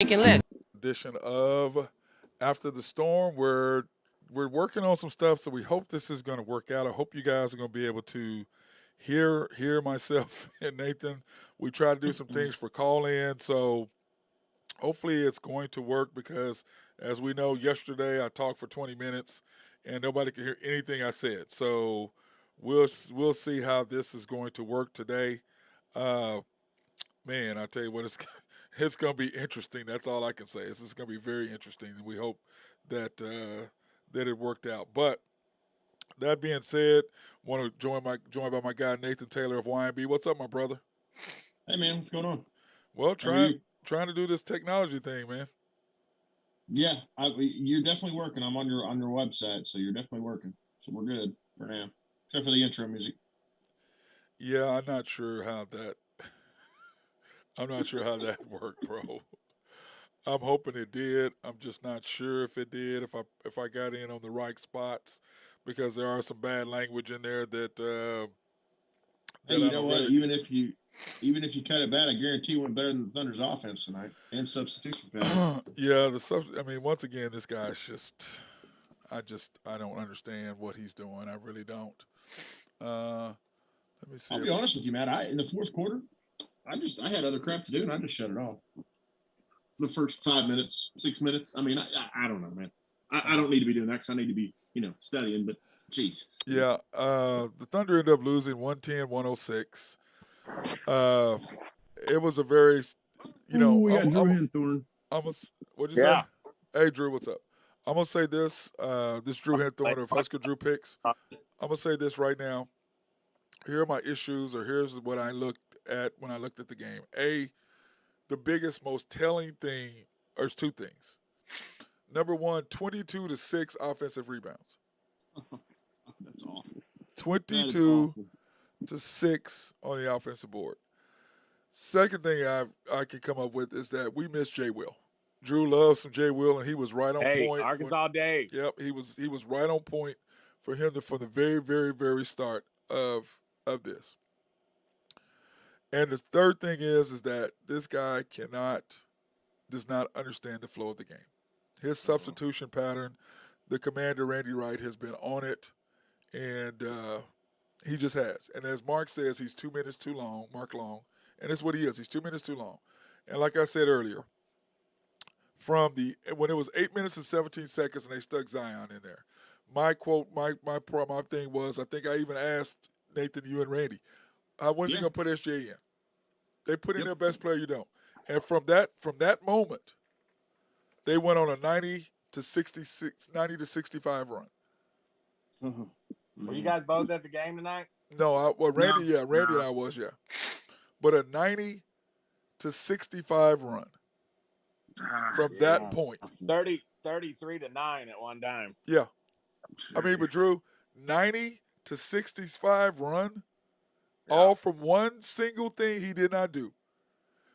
Thinking less. Edition of After the Storm. We're working on some stuff, so we hope this is going to work out. I hope you guys are going to be able to hear myself and Nathan. We try to do some things for call in, so hopefully it's going to work because, as we know, yesterday I talked for 20 minutes and nobody could hear anything I said. So we'll see how this is going to work today. Uh, Man, I tell you what, it's it's going to be interesting. That's all I can say. It's going to be very interesting, and we hope that that it worked out. But that being said, want to joined by my guy Nathan Taylor of YMB. What's up, my brother? Hey man, what's going on? Well, How are trying you? trying to do this technology thing, man. Yeah, you're definitely working. I'm on your website, so you're definitely working. So we're good for now, except for the intro music. Yeah, I'm not sure how that worked, bro. I'm hoping it did. I'm just not sure if it did. If I got in on the right spots, because there are some bad language in there Hey, that you I know don't what? really. Even if you cut it bad, I guarantee you went better than the Thunder's offense tonight and substitution value. Yeah, I mean, once again, this guy's just. I don't understand what he's doing. I really don't. Uh, Let me see I'll if be honest with you, man. In the fourth quarter, I had other crap to do, and I just shut it off for the first 5 minutes, 6 minutes. I mean, I don't know, man. I don't need to be doing that because I need to be studying. But Jesus, yeah. The Thunder ended up losing 110-106. Uh, it was a very, you know, ooh, we got Drew Henthorn. I'm a, what'd you say? Yeah. Hey, Drew, what's up? I'm gonna say this. This Drew Henthorn of Husker Drew picks. I'm gonna say this right now. Here are my issues, or here's what I looked at when I looked at the game. The biggest, most telling thing, there's two things. Number one, 22-6 offensive rebounds. That's awful. That is 22 awful. to 6 on the offensive board. Second thing I can come up with is that we missed Jay Will. Drew loves some Jay Will, and he was right on Hey, point. Arkansas Dave. Yep, he was right on point for him from the very, very, very start of this. And the third thing is that this guy does not understand the flow of the game. His substitution pattern, the commander Randy Wright has been on it, and he just has. And as Mark says, he's 2 minutes too long, Mark Long, and that's what he is. He's 2 minutes too long. And like I said earlier, when it was 8 minutes and 17 seconds and they stuck Zion in there, my quote, my thing was, I think I even asked Nathan, you and Randy, when's he Yeah. gonna put SJ in? They put in Yep. their best player, you don't. And from that moment, they went on a 90 to 65 run. Uh-huh. Were you guys both at the game tonight? No, No. Randy No. and I was, yeah. But a 90 to 65 run from that point. 33 to 9 at one time. Yeah. I mean, but Drew, 90 to 65 run, all from one single thing he did not do.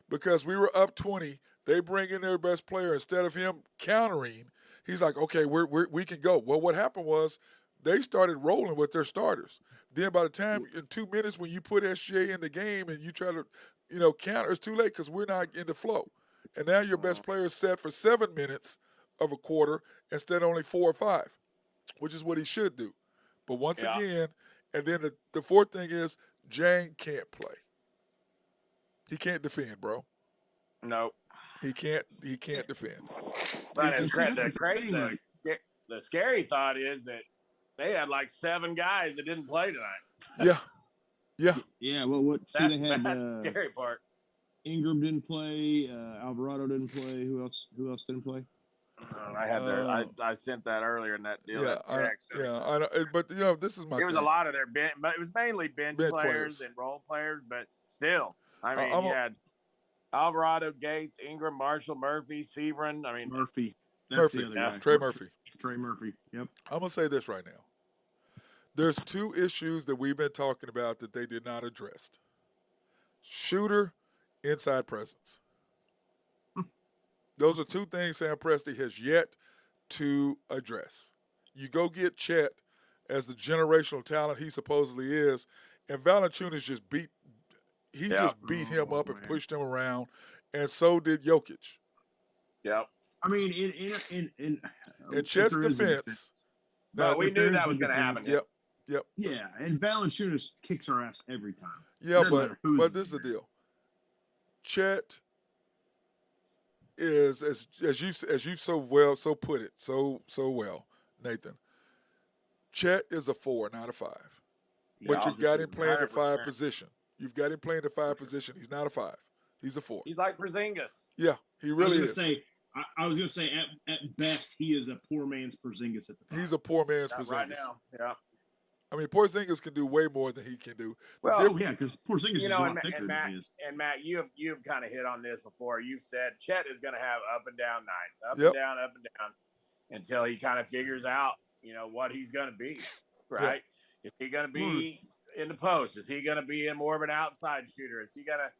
Because we were up 20, they bring in their best player. Instead of him countering, he's like, okay, we can go. Well, what happened was they started rolling with their starters. Then by the time in 2 minutes when you put SGA in the game and you try to, counter, it's too late because we're not in the flow. And now your best player is set for 7 minutes of a quarter instead of only 4 or 5, which is what he should do. But once again, and then the fourth thing is Jang can't play. He can't defend, bro. Nope. He can't defend. But He just, the scary thought is that they had like 7 guys that didn't play tonight. yeah. Yeah. Well, That's they had the scary part. Ingram didn't play. Alvarado didn't play. Who else didn't play? I had I sent that earlier in that deal. Yeah, that text. I know, but this is my. It was thing. a lot of their bench, but it was mainly bench Bench players players. and role players. But still, I mean, I'm you had Alvarado, Gates, Ingram, Marshall, Murphy, Severin. I mean, Murphy. That's the other guy. Trey Murphy. Trey Murphy. Yep. I'm gonna say this right now. There's two issues that we've been talking about that they did not address. Shooter, inside presence. Those are two things Sam Presti has yet to address. You go get Chet as the generational talent he supposedly is, and Valanciunas just beat him up and pushed him around, and so did Jokic. Yep. I mean, in In if Chet's there is a defense, But we if knew there that is a was going to happen. defense, yep. yeah, and Valanciunas kicks our ass every time. Yeah, Doesn't matter who's but in this is the there. deal. Chet is as you so put it so well, Nathan. Chet is a 4, not a 5. But Yeah, you've got him playing the 5 100%. position. You've got him playing the 5 position. He's not a 5. He's a 4. He's like Porzingis. Yeah, he really is. I was gonna say at best he is a poor man's Porzingis at the 5. He's a poor man's Porzingis. Right now. Yeah. I mean, Porzingis can do way more than he can do. Well, yeah, because Porzingis is a lot thicker than he is. And Matt, you've kind of hit on this before. You said Chet is going to have up and down nights, up and down, until he kind of figures out, what he's going to be, right? Yep. Is he going to be in the post? Is he going to be more of an outside shooter? Is he going to,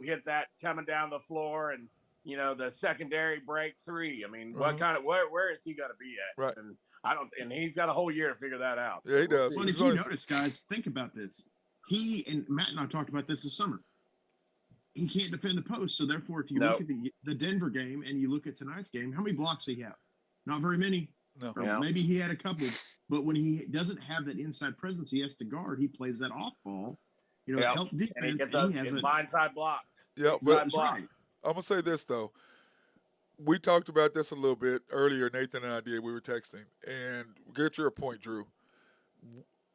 hit that coming down the floor and, the secondary break 3? I mean, what kind of where is he going to be at? Right. And he's got a whole year to figure that out. Yeah, he does. But if you notice, guys, think about this. He and Matt and I talked about this summer. He can't defend the post, so therefore, if you look at the Denver game and you look at tonight's game, how many blocks did he have? Not very many. No. Maybe he had a couple, but when he doesn't have that inside presence, he has to guard. He plays that off ball, help defense. And he gets his blindside blocked. Yeah, but right. I'm gonna say this though. We talked about this a little bit earlier. Nathan and I did. We were texting, and get your point, Drew.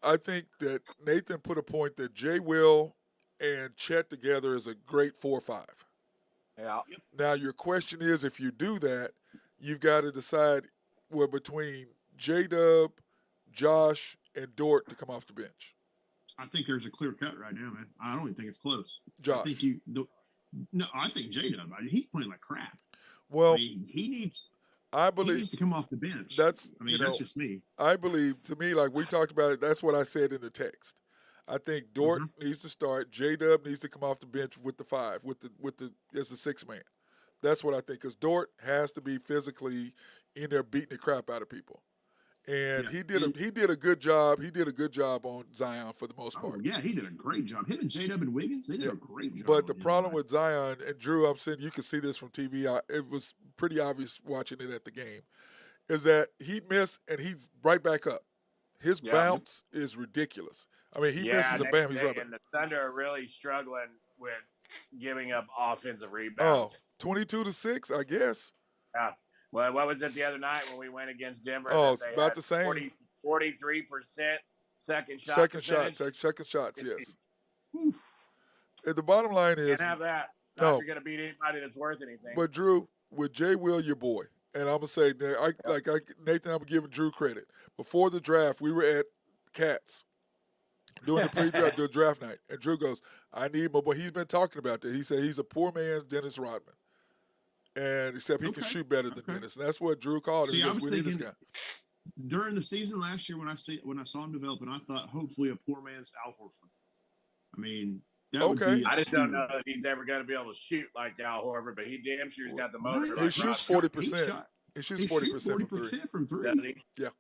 I think that Nathan put a point that Jay Will and Chet together is a great 4-5. Yeah. Now your question is, if you do that, you've got to decide between J-Dub, Josh, and Dort to come off the bench. I think there's a clear cut right now, man. I don't even think it's close. Josh. I think J-Dub. He's playing like crap. Well, he needs to come off the bench. That's just me. I believe, to me, like we talked about it, that's what I said in the text. I think Dort needs to start. J-Dub needs to come off the bench with the 5, with the as the 6th man. That's what I think, because Dort has to be physically in there beating the crap out of people. And he did a good job. He did a good job on Zion for the most part. Yeah, he did a great job. Him and J-Dub and Wiggins, they did a great job. But the problem with Zion, and Drew, I'm saying you can see this from TV. It was pretty obvious watching it at the game, is that he'd miss and he's right back up. His bounce is ridiculous. I mean, he misses and bam, he's right back. And the Thunder are really struggling with giving up offensive rebounds. 22-6, I guess. Yeah. Well, what was it the other night when we went against Denver? Oh, it's about the same. 43% second shot. Second shots, yes. And the bottom line is, can't have that. Not if you're going to beat anybody that's worth anything. But Drew, with Jay Will, your boy, and I'm gonna say, Nathan, I'm giving Drew credit. Before the draft, we were at Cats doing the pre-draft, doing draft night, and Drew goes, "I need my boy." He's been talking about that. He said he's a poor man's Dennis Rodman. And except he can shoot better than Dennis. And that's what Drew called him. We need this guy. During the season last year when I saw him develop, and I thought hopefully a poor man's Al Horford. I mean, that would be I just don't know if he's ever going to be able to shoot like Al Horford, but he damn sure's got the motor. He shoots 40%. He shoots 40% from 3. Yeah,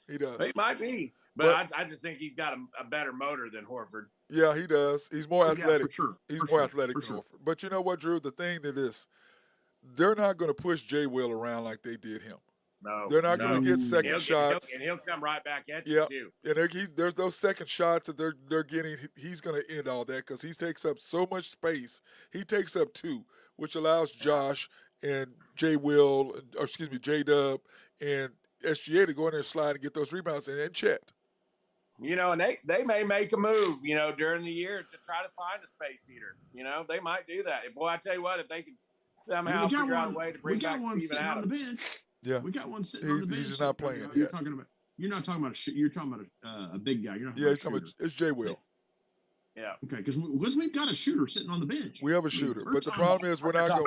he does. He might be. But I just think he's got a better motor than Horford. Yeah, he does. He's more athletic. For sure. He's more athletic than Horford. But you know what, Drew? The thing that is, they're not going to push Jay Will around like they did him. No. They're not going to get second shots. And he'll come right back at you, too. And there's those second shots that they're getting. He's going to end all that because he takes up so much space. He takes up 2, which allows Josh and J-Dub and SGA to go in there and slide and get those rebounds and Chet. And they may make a move, during the year to try to find a space heater. They might do that. Boy, I tell you what, if they can somehow figure out a way to bring back Steven Adams. On the bench. Yeah, we got one sitting on the bench. He's just not playing. You're not talking about you're talking about a big guy. You're not talking about it's Jay Will. Yeah. Okay, because we've got a shooter sitting on the bench. We have a shooter, but the problem is we're not going.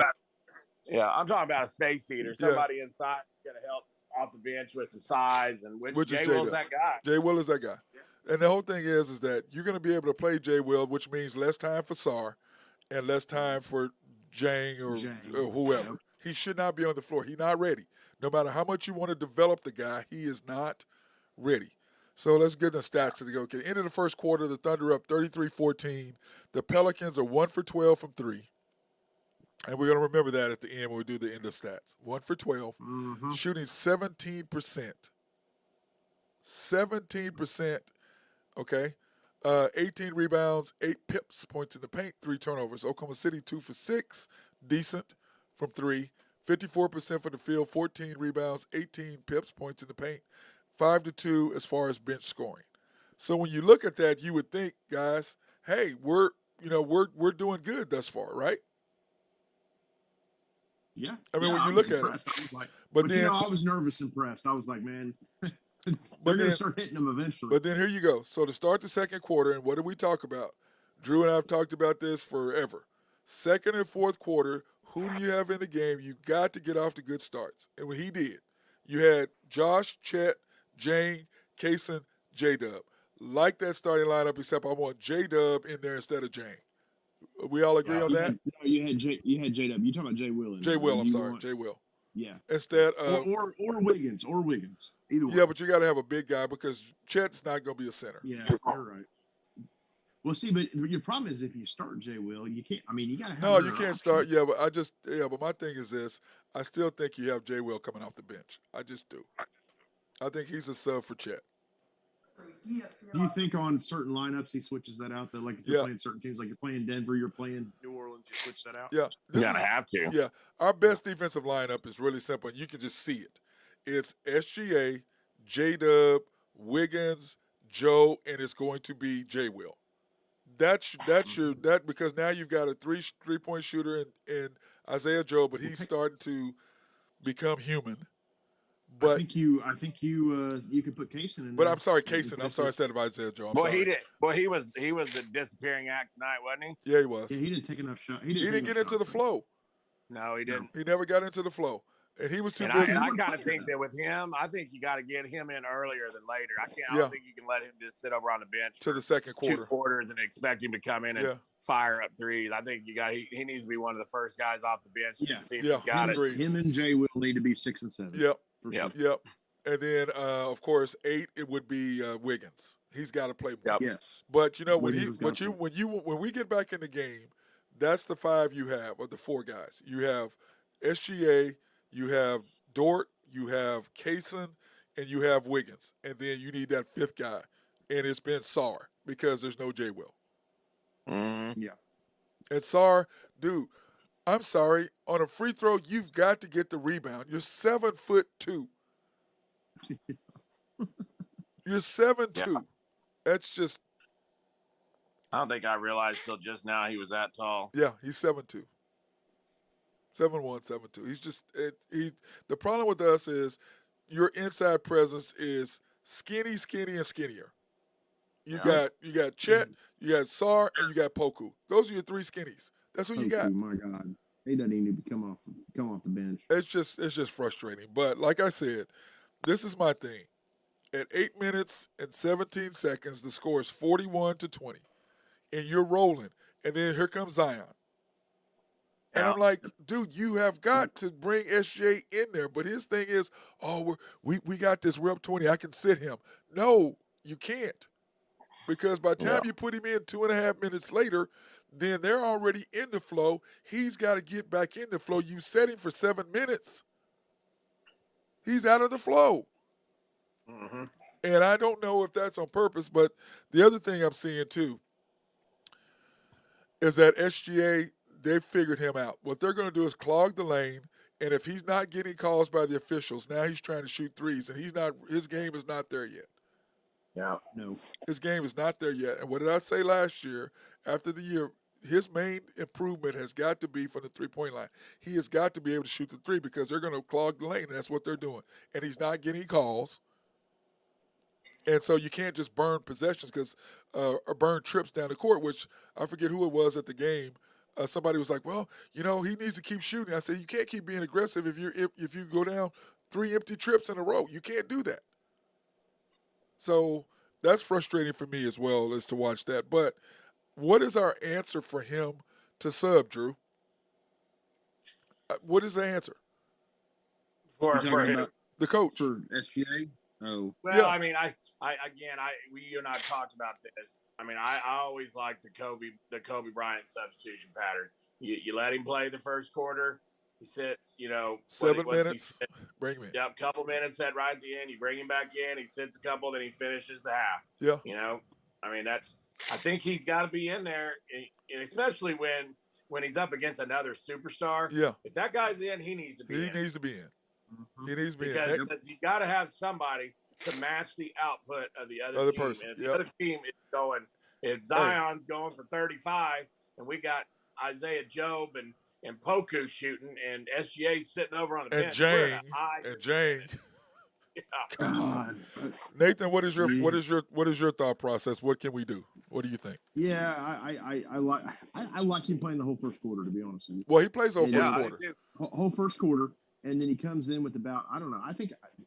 I'm talking about a space heater. Somebody inside is going to help off the bench with some size, and which Jay Will's that guy. Jay Will is that guy. And the whole thing is that you're going to be able to play Jay Will, which means less time for Sar and less time for Jang or whoever. Yep. He should not be on the floor. He's not ready. No matter how much you want to develop the guy, he is not ready. So let's get the stats to go. Okay, end of the first quarter, the Thunder up 33-14. The Pelicans are 1 for 12 from 3. And we're going to remember that at the end when we do the end of stats. 1 for 12, Mm-hmm. shooting 17%. 17%, okay? 18 rebounds, 8 pips, points in the paint, 3 turnovers. Oklahoma City, 2 for 6, decent from 3. 54% from the field, 14 rebounds, 18 pips, points in the paint, 5 to 2 as far as bench scoring. So when you look at that, you would think, guys, hey, we're doing good thus far, right? Yeah. I mean, yeah, when I you was look at it, impressed. I was like, but but then, I was nervous impressed. I was like, man, they're but going to then, start hitting them eventually. but then here you go. So to start the second quarter, and what did we talk about? Drew and I have talked about this forever. Second and fourth quarter, who do you have in the game? You got to get off to good starts, and when he did, you had Josh, Chet, Jane, Kaysen, J-Dub. Like that starting lineup, except I want J-Dub in there instead of Jane. We all agree Yeah. on that? You had J-Dub. You talking about J. Will in J. there, Will, right? I'm You sorry, want, J. Will. yeah. Instead Or, of or Wiggins. Or Wiggins. Either way. yeah, but you got to have a big guy because Chet's not going to be a center. Yeah, you're right. Well, see, but your problem is if you start J. Will, you can't. I mean, you got to have. No, you another can't option. start. Yeah, but my thing is this: I still think you have J. Will coming off the bench. I just do. I think he's a sub for Chet. Do you think on certain lineups he switches that out? That like if you're playing certain teams, like you're playing Denver, you're playing New Orleans, you switch that out? Yeah, You gotta have to. Yeah, our best defensive lineup is really simple, and you can just see it. It's SGA, J. Dub, Wiggins, Joe, and it's going to be J. Will. That's your because now you've got a 3-point shooter in Isaiah Joe, but he's starting to become human. But I think you could put Kaysen in. But there. I'm sorry, Kaysen. I'm sorry, instead of Isaiah Joe. I'm sorry. He did. Well, he was the disappearing act tonight, wasn't he? Yeah, he was. Yeah, he didn't take enough shots. He didn't get into the flow. No, he didn't. He never got into the flow, and he was too And busy. I kind of think that with him, I think you got to get him in earlier than later. I don't think you can let him just sit over on the bench to the second quarter, 2 quarters, and expect him to come in and fire up threes. I think he needs to be one of the first guys off the bench. Him and Jay will need to be 6 and 7. Yep. Sure. Yep. And then, of course, 8 it would be Wiggins. He's got to play more. Yep. Yes. But you know when we get back in the game, that's the 5 you have, or the 4 guys. You have SGA, you have Dort, you have Kaysen, and you have Wiggins, and then you need that 5th guy, and it's been Sarr because there's no J. Will. Mm-hmm. Yeah. And Sarr, dude, I'm sorry, on a free throw, you've got to get the rebound. You're 7'2". You're 7'2". Yeah. That's just. I don't think I realized till just now he was that tall. Yeah, he's 7'2". 7'1", 7'2". He's just the problem with us is your inside presence is skinny, and skinnier. You got Chet, you got Sarr, and you got Poku. Those are your 3 skinnies. That's what you got. My God, he doesn't even need to come off the bench. It's just frustrating. But like I said, this is my thing. At 8 minutes and 17 seconds, the score is 41-20, and you're rolling. And then here comes Zion. And I'm like, dude, you have got to bring SJ in there. But his thing is, we got this. We're up 20. I can sit him. No, you can't. Because by the time you put him in 2.5 minutes later, then they're already in the flow. He's got to get back in the flow. You set him for 7 minutes. He's out of the flow. Mm-hmm. And I don't know if that's on purpose, but the other thing I'm seeing too is that SGA, they figured him out. What they're going to do is clog the lane, and if he's not getting calls by the officials, now he's trying to shoot threes, and his game is not there yet. Yeah. No. His game is not there yet. And what did I say last year after the year? His main improvement has got to be from the three-point line. He has got to be able to shoot the three because they're going to clog the lane, and that's what they're doing. And he's not getting calls. And so you can't just burn possessions or burn trips down the court, which I forget who it was at the game. Somebody was like, well, he needs to keep shooting. I said, you can't keep being aggressive if you go down 3 empty trips in a row. You can't do that. So that's frustrating for me as well, as to watch that. But what is our answer for him to sub, Drew? What is the answer? For the coach. For SGA? Oh, Well, Yeah. I mean, you and I talked about this. I mean, I always like the Kobe Bryant substitution pattern. You let him play the first quarter. He sits, 7 what's he minutes. sit? Bring him in. Yep, couple minutes at right at the end. You bring him back in. He sits a couple, then he finishes the half. Yeah. I mean, I think he's got to be in there, and especially when he's up against another superstar. Yeah. If that guy's in, he needs to be He in. needs to be in. Mhm. He needs to be Because in. you got to have somebody to match the output of the other team. Person. And if the other team is going, if Zion's going for 35, and we got Isaiah Job and Poku shooting, and SGA sitting over on the bench, we're in a high Jang. Yeah. God. Nathan, what is Gee. your thought process? What can we do? What do you think? Yeah, I like him playing the whole first quarter, to be honest with you. Well, he plays the whole Yeah, first I quarter. do. Whole first quarter, and then he comes in with about, I don't know. I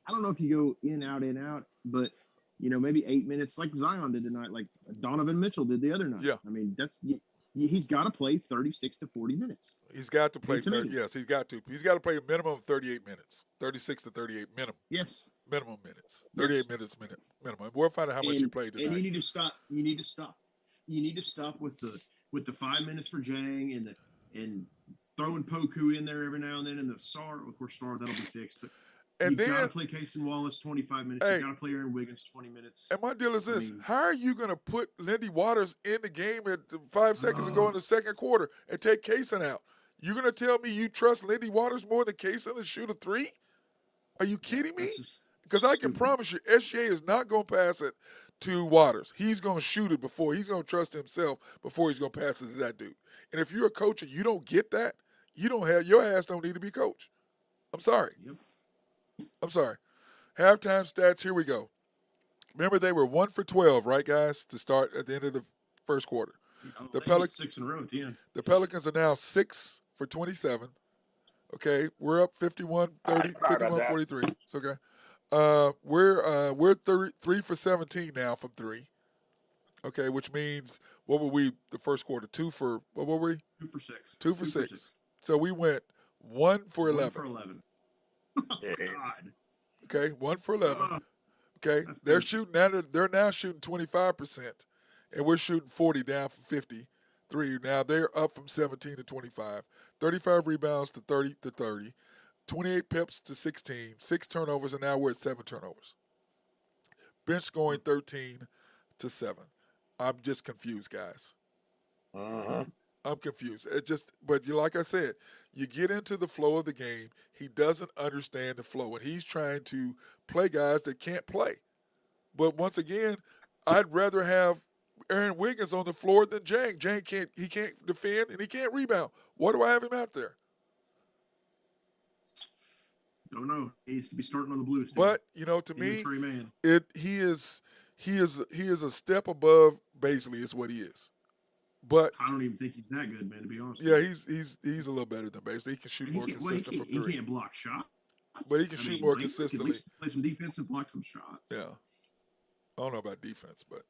don't know if you go in, out, but maybe 8 minutes like Zion did tonight, like Donovan Mitchell did the other night. Yeah. I mean, he's got to play 36 to 40 minutes. He's got to play To me. Yes, he's got to. He's got to play a minimum of 38 minutes. 36 to 38 minimum. Yes. Minimum minutes. 38 minutes minimum. We'll find out how much you played tonight. And you need to stop. You need to stop with the 5 minutes for Jang and throwing Poku in there every now and then, and the Sar, of course, that'll be fixed. But you got to play Casey Wallace 25 minutes. Hey, you got to play Aaron Wiggins 20 minutes. And my deal is this: how are you going to put Lindy Waters in the game at 5 seconds ago in the second quarter and take Kaysen out? You're going to tell me you trust Lindy Waters more than Kaysen to shoot a three? Are you kidding me? Because I can promise you, SGA is not going to pass it to Waters. He's going to shoot it before. He's going to trust himself before he's going to pass it to that dude. And if you're a coach and you don't get that, your ass don't need to be coached. I'm sorry. Yep. I'm sorry. Halftime stats, here we go. Remember, they were 1 for 12, right, guys, to start at the end of the first quarter. The Pelicans 6 in a row at the end. The Pelicans are now 6 for 27. Okay, we're up 51-30, 51-43. It's okay. We're 3 for 17 now from three. Okay, which means what were we the first quarter? 2 for what were we? 2 for 6. 2 for 6. So we went 1 for 11. 1 for 11. God. Okay, 1 for 11. Okay, they're now shooting 25%, and we're shooting 40 down from 53. Now they're up from 17 to 25, 35 rebounds to 30, 28 pips to 16, 6 turnovers, and now we're at 7 turnovers. Bench scoring 13 to 7. I'm just confused, guys. I'm confused. But like I said, you get into the flow of the game. He doesn't understand the flow, and he's trying to play guys that can't play. But once again, I'd rather have Aaron Wiggins on the floor than Jang. Jang can't defend and he can't rebound. Why do I have him out there? Don't know. He needs to be starting on the Blues team. But to me, he is a step above Baisley is what he is. But I don't even think he's that good, man. To be honest. Yeah, he's a little better than Baisley. He can shoot more consistent from three. He can't block shots, but he can shoot more consistently. Play some defense and block some shots. Yeah, I don't know about defense, but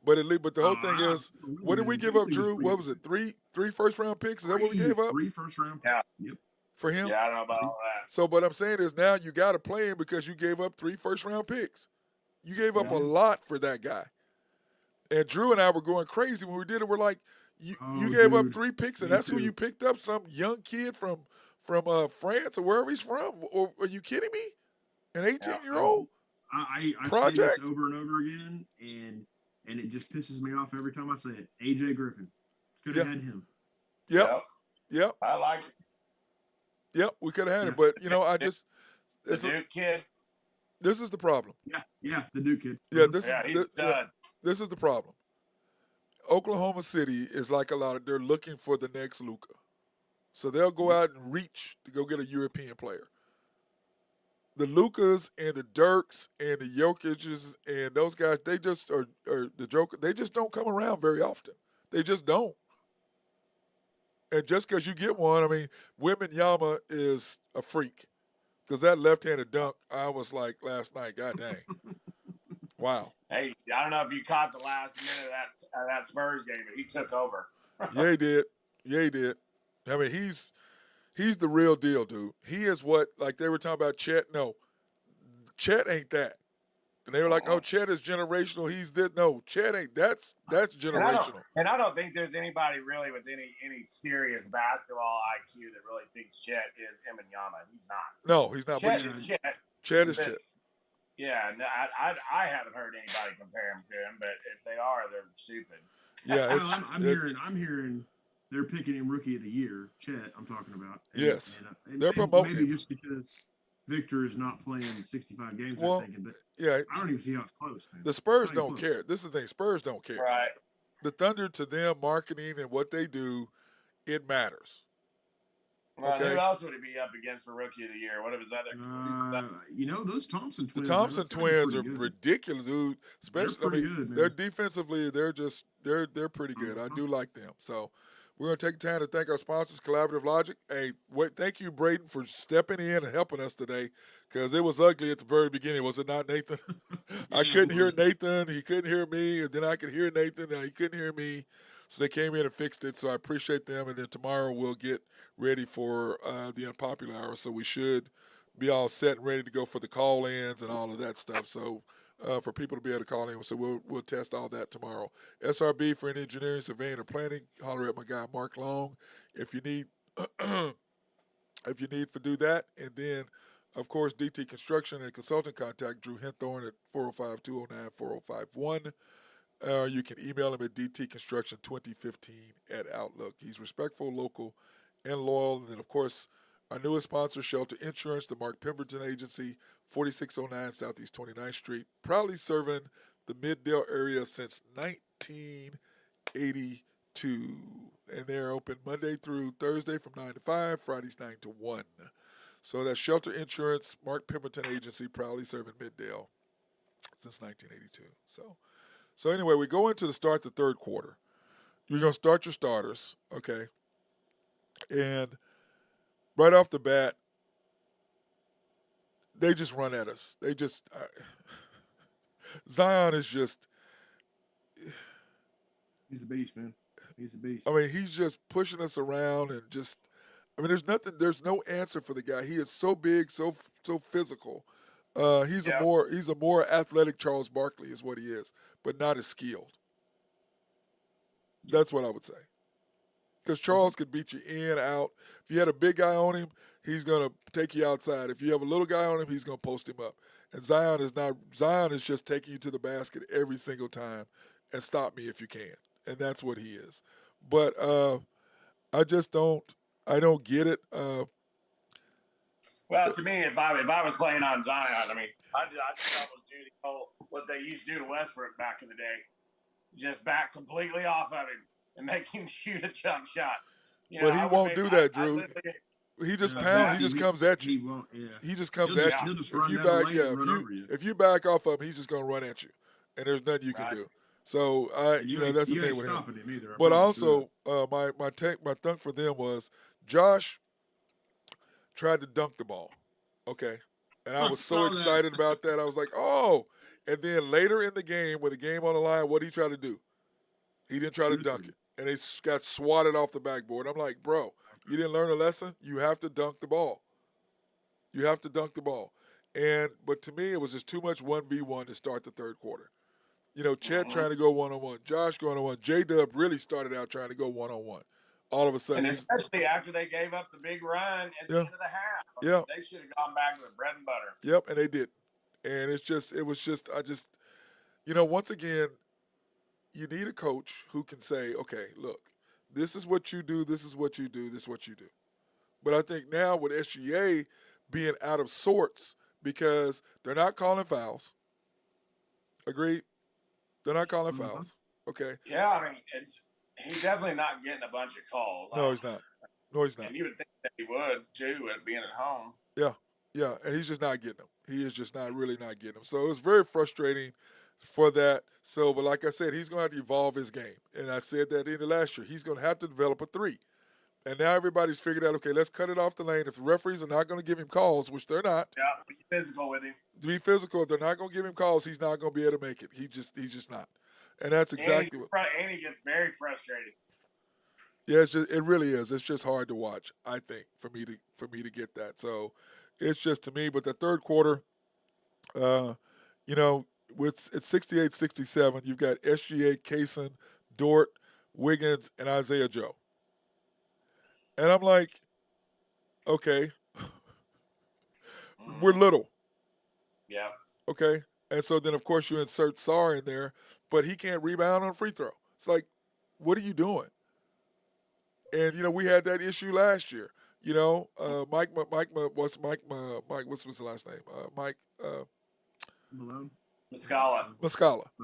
the whole thing is, what did we give up, Drew? What was it? Three first round picks? Is that what we gave up? 3 first round picks. Yeah. Yep. For him? Yeah, I don't know about all that. So, what I'm saying is now you got to play him because you gave up 3 first round picks. You gave up a lot for that guy. And Drew and I were going crazy when we did it. We're like, you gave up 3 picks, and that's who you picked up, some young kid from France or wherever he's from. Or are you kidding me? An 18-year-old? I say this over and over again, and it just pisses me off every time I say it. AJ Griffin. Could have had him. Yep. I like it. Yep, we could have had it, but I just the Duke kid. This is the problem. Yeah, the Duke kid. Yeah, he's done. This is the problem. Oklahoma City is like a lot of they're looking for the next Luka, so they'll go out and reach to go get a European player. The Lukas and the Dirks and the Jokic's and those guys, they just are the Joker. They just don't come around very often. They just don't. And just because you get one, I mean, Wembanyama is a freak. Because that left-handed dunk, I was like last night, God dang. Wow. Hey, I don't know if you caught the last minute of that Spurs game, but he took over. Yeah, he did. I mean, he's the real deal, dude. He is what, like they were talking about Chet. No, Chet ain't that. And they were like, "Oh, Chet is generational. He's this." No, Chet ain't. That's generational. And I don't think there's anybody really with any serious basketball IQ that really thinks Chet is Wembanyama. He's not. No, he's not. Chet is Chet. Chet is Chet. Yeah, no, I haven't heard anybody compare him to him, but if they are, they're stupid. Yeah, I'm hearing they're picking him rookie of the year. Chet, I'm talking about. Yes, they're promoting maybe him. just because Victor is not playing 65 games. Well, I'm thinking, but yeah, I don't even see how it's close, man. the Spurs don't care. This is the thing. Spurs don't care. Right. The Thunder, to them, marketing and what they do, it matters. Well, Okay. who else would he be up against for rookie of the year? What of his other? Those Thompson twins. The Thompson twins are good. ridiculous, dude. Especially, good, they're defensively, they're pretty good. I do like them. So we're gonna take time to thank our sponsors, Collaborative Logic. Hey, thank you, Braden, for stepping in and helping us today, because it was ugly at the very beginning, was it not, Nathan? I couldn't hear Nathan. He couldn't hear me, and then I could hear Nathan, and he couldn't hear me. So they came in and fixed it. So I appreciate them. And then tomorrow we'll get ready for the unpopular hour. So we should be all set and ready to go for the call-ins and all of that stuff. So for people to be able to call in, so we'll test all that tomorrow. SRB for any engineering, surveying, or planning, holler at my guy Mark Long if you need to do that. And then, of course, DT Construction and Consulting, contact Drew Henthorn at 405-209-4051. You can email him at dtconstruction2015@outlook. He's respectful, local, and loyal. And then, of course, our newest sponsor, Shelter Insurance, the Mark Pemberton Agency, 4609 Southeast 29th Street, proudly serving the Middale area since 1982. And they're open Monday through Thursday from 9 to 5, Fridays 9 to 1. So that's Shelter Insurance, Mark Pemberton Agency, proudly serving Middale since 1982. So anyway, we go into the start the third quarter. You're going to start your starters, okay? And right off the bat, they just run at us. They just Zion is just. He's a beast, man. He's a beast. I mean, he's just pushing us around and just. I mean, there's no answer for the guy. He is so big, so physical. He's a more athletic Charles Barkley is what he is, but not as skilled. That's what I would say. Because Charles could beat you in, out. If you had a big guy on him, he's going to take you outside. If you have a little guy on him, he's going to post him up. And Zion is not. Zion is just taking you to the basket every single time and stop me if you can. And that's what he is. But I just don't. I don't get it. Well, to me, if I was playing on Zion, I mean, I just almost do what they used to do to Westbrook back in the day, just back completely off of him and make him shoot a jump shot. But he won't do that, Drew. He just pounds. He just comes at you. He won't. Yeah. He just comes at you. If you back off of him, he's just going to run at you, and there's nothing you can do. So that's the thing with him. Either, but also, my thunk for them was Josh tried to dunk the ball, okay, and I was so excited about that. I was like, oh, and then later in the game, with the game on the line, what did he try to do? He didn't try to dunk it, and they got swatted off the backboard. I'm like, bro, you didn't learn a lesson? You have to dunk the ball. You have to dunk the ball. But to me, it was just too much 1v1 to start the third quarter. Chet trying to go one-on-one, Josh going on one. J-Dub really started out trying to go one-on-one. All of a sudden. And especially after they gave up the big run at the end of the half. I mean, they should have gone back to the bread and butter. Yep, and they did. And once again, you need a coach who can say, okay, look, this is what you do, this is what you do, this is what you do. But I think now with SGA being out of sorts because they're not calling fouls. Agreed? They're not calling fouls. Okay. Yeah, I mean, he's definitely not getting a bunch of calls. No, he's not. And you would think that he would, too, at being at home. Yeah, and he's just not getting them. He is just really not getting them. So it was very frustrating for that. So, but like I said, he's going to have to evolve his game. And I said that in the last year. He's going to have to develop a three. And now everybody's figured out, okay, let's cut it off the lane. If the referees are not going to give him calls, which they're not. Yeah, be physical with him. To be physical, if they're not going to give him calls, he's not going to be able to make it. He's just not. And that's exactly and he gets very frustrated. Yeah, it really is. It's just hard to watch, I think, for me to get that. So it's just to me. But the third quarter, it's 68-67. You've got SGA, Kaysen, Dort, Wiggins, and Isaiah Joe. And I'm like, okay, we're little. Yeah. Okay. And so then, of course, you insert Sarr in there, but he can't rebound on a free throw. It's like, what are you doing? And, we had that issue last year. Mike, what's the last name? Mike Malone. Muscala. Muscala. I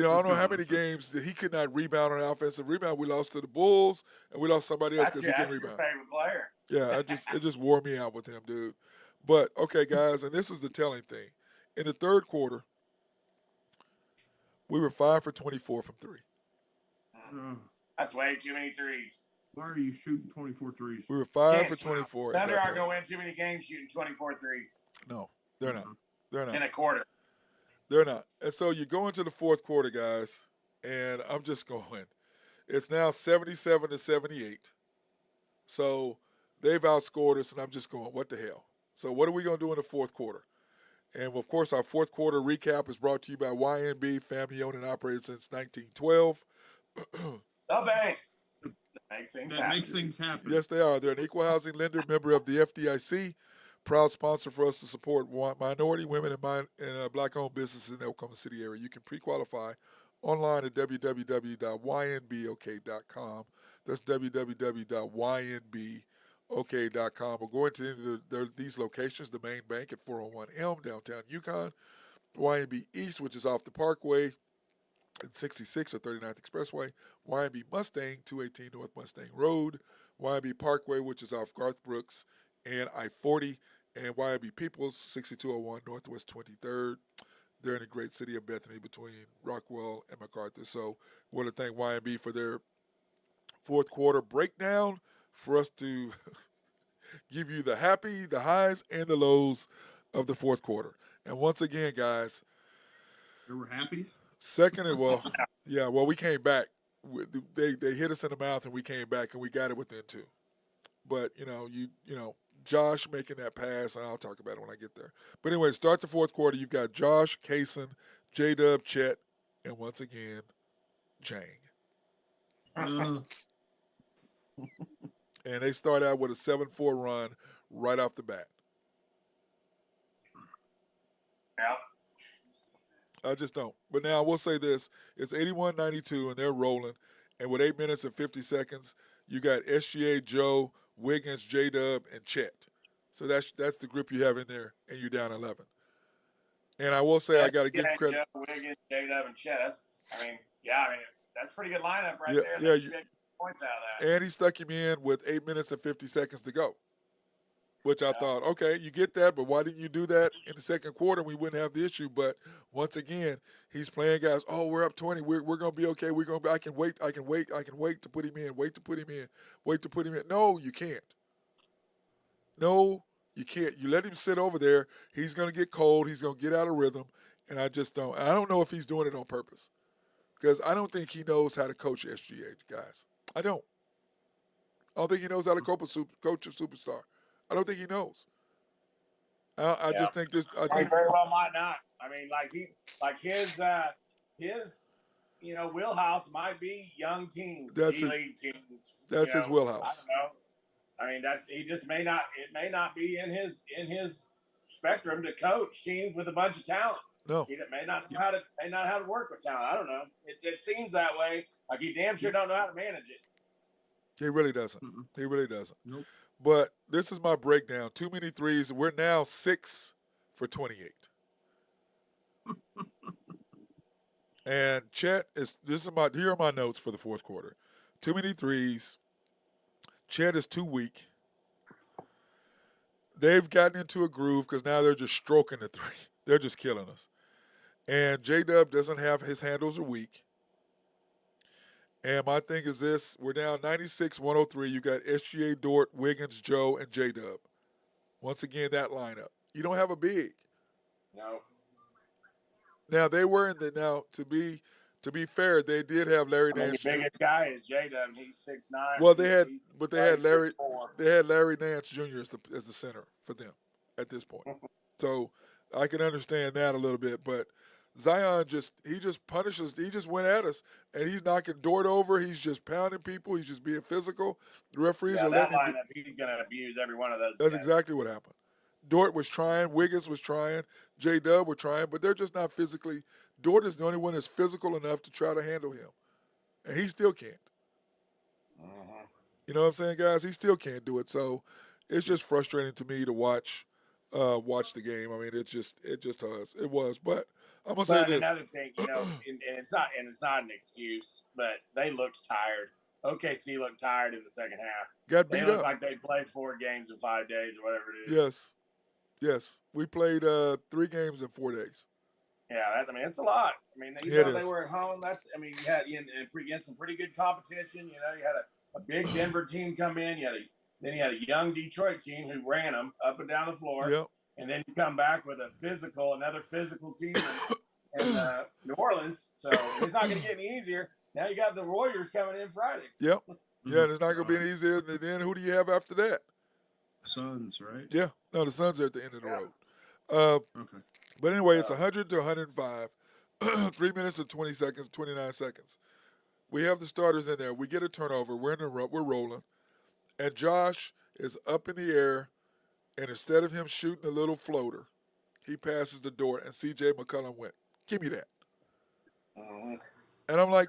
don't know how many Muscala. games that he could not rebound on an offensive rebound. We lost to the Bulls, and we lost somebody else because he can That's rebound. your favorite player. Yeah, it just wore me out with him, dude. But okay, guys, and this is the telling thing. In the third quarter, we were 5 for 24 from three. That's way too many threes. Why are you shooting 24 threes? We were 5 for 24. Thunder aren't going to win too many games shooting 24 threes. No, they're not. They're not. In a quarter. They're not. And so you go into the fourth quarter, guys, and I'm just going. It's now 77-78. So they've outscored us, and I'm just going, what the hell? So what are we going to do in the fourth quarter? And, of course, our fourth quarter recap is brought to you by YNB, family owned and operated since 1912. The bank. That makes things happen. Yes, they are. They're an equal housing lender, member of the FDIC, proud sponsor for us to support minority, women, and black-owned businesses in the Oklahoma City area. You can pre-qualify online at www.ynbok.com. That's www.ynbok.com. Or go into these locations, the main bank at 401 Elm, downtown Yukon, YNB East, which is off the Parkway, and 66 or 39th Expressway, YNB Mustang, 218 North Mustang Road, YNB Parkway, which is off Garth Brooks and I-40, and YNB Peoples, 6201 Northwest 23rd. They're in the great city of Bethany between Rockwell and MacArthur. So I want to thank YNB for their fourth quarter breakdown for us to give you the happy, the highs, and the lows of the fourth quarter. And once again, guys. There were happies? Second, we came back. They hit us in the mouth, and we came back, and we got it within two. But, Josh making that pass, and I'll talk about it when I get there. But anyway, start the fourth quarter. You've got Josh, Kaysen, J-Dub, Chet, and once again, Jang. And they start out with a 7-4 run right off the bat. Yeah. I just don't. But now I will say this. It's 81-92, and they're rolling. And with 8 minutes and 50 seconds, you got SGA, Joe, Wiggins, J-Dub, and Chet. So that's the group you have in there, and you're down 11. And I will say I got to give credit. Joe, Wiggins, J-Dub, and Chet. That's a pretty good lineup right there. Yeah, you get points out of that. And he stuck him in with 8 minutes and 50 seconds to go. Which I thought, okay, you get that, but why didn't you do that in the second quarter? We wouldn't have the issue. But once again, he's playing guys. Oh, we're up 20. We're going to be okay. I can wait to put him in. Wait to put him in. No, you can't. No, you can't. You let him sit over there. He's going to get cold. He's going to get out of rhythm. And I just don't. I don't know if he's doing it on purpose, because I don't think he knows how to coach SGA guys. I don't think he knows how to coach a superstar. I don't think he knows. I just think this. I think very well might not. I mean, his wheelhouse might be young teams, G-League teams. That's his wheelhouse. I don't know. I mean, he just may not. It may not be in his spectrum to coach teams with a bunch of talent. No, he may not know how to work with talent. I don't know. It seems that way. Like he damn sure don't know how to manage it. He really doesn't. Mm-mm. He really doesn't. Nope. But this is my breakdown. Too many threes. We're now 6 for 28. And Chet here are my notes for the fourth quarter. Too many threes. Chet is too weak. They've gotten into a groove because now they're just stroking the three. They're just killing us. And J-Dub doesn't have his handles are weak. And my thing is this, we're down 96-103. You got SGA, Dort, Wiggins, Joe, and J-Dub. Once again, that lineup. You don't have a big. No. Now, they were in to be fair, they did have Larry Nance. The biggest guy is J-Dub. He's 6'9". Well, they had Larry 6'4". They had Larry Nance Jr. as the center for them at this point. So I can understand that a little bit. But Zion he just punishes. He just went at us, and he's knocking Dort over. He's just pounding people. He's just being physical. The referees Yeah, are that letting him. lineup, he's going to abuse every one of those That's guys. exactly what happened. Dort was trying. Wiggins was trying. J-Dub were trying, but they're just not physically. Dort is the only one that's physical enough to try to handle him, and he still can't. Uh-huh. You know what I'm saying, guys? He still can't do it. So it's just frustrating to me to watch the game. I mean, it just was. It was. But I'm gonna say But this. another thing, and it's not an excuse, but they looked tired. OKC looked tired in the second half. Got They beat looked up. like they played 4 games in 5 days or whatever it is. Yes. Yes. We played 3 games in 4 days. Yeah, it's a lot. I mean, they were at home. You had against some pretty good competition. You had a big Denver team come in. Then you had a young Detroit team who ran them up and down the floor. Yep. And then you come back with another physical team in New Orleans. So it's not going to get any easier. Now you got the Warriors coming in Friday. Yep. Yeah, it's not going to be any easier. And then who do you have after that? Suns, right? Yeah. No, the Suns are at the end of the road. Okay. But anyway, it's 100 to 105. 3 minutes and 20 seconds, 29 seconds. We have the starters in there. We get a turnover. We're rolling. And Josh is up in the air, and instead of him shooting a little floater, he passes the Dort, and C.J. McCollum went, "Give me that." And I'm like,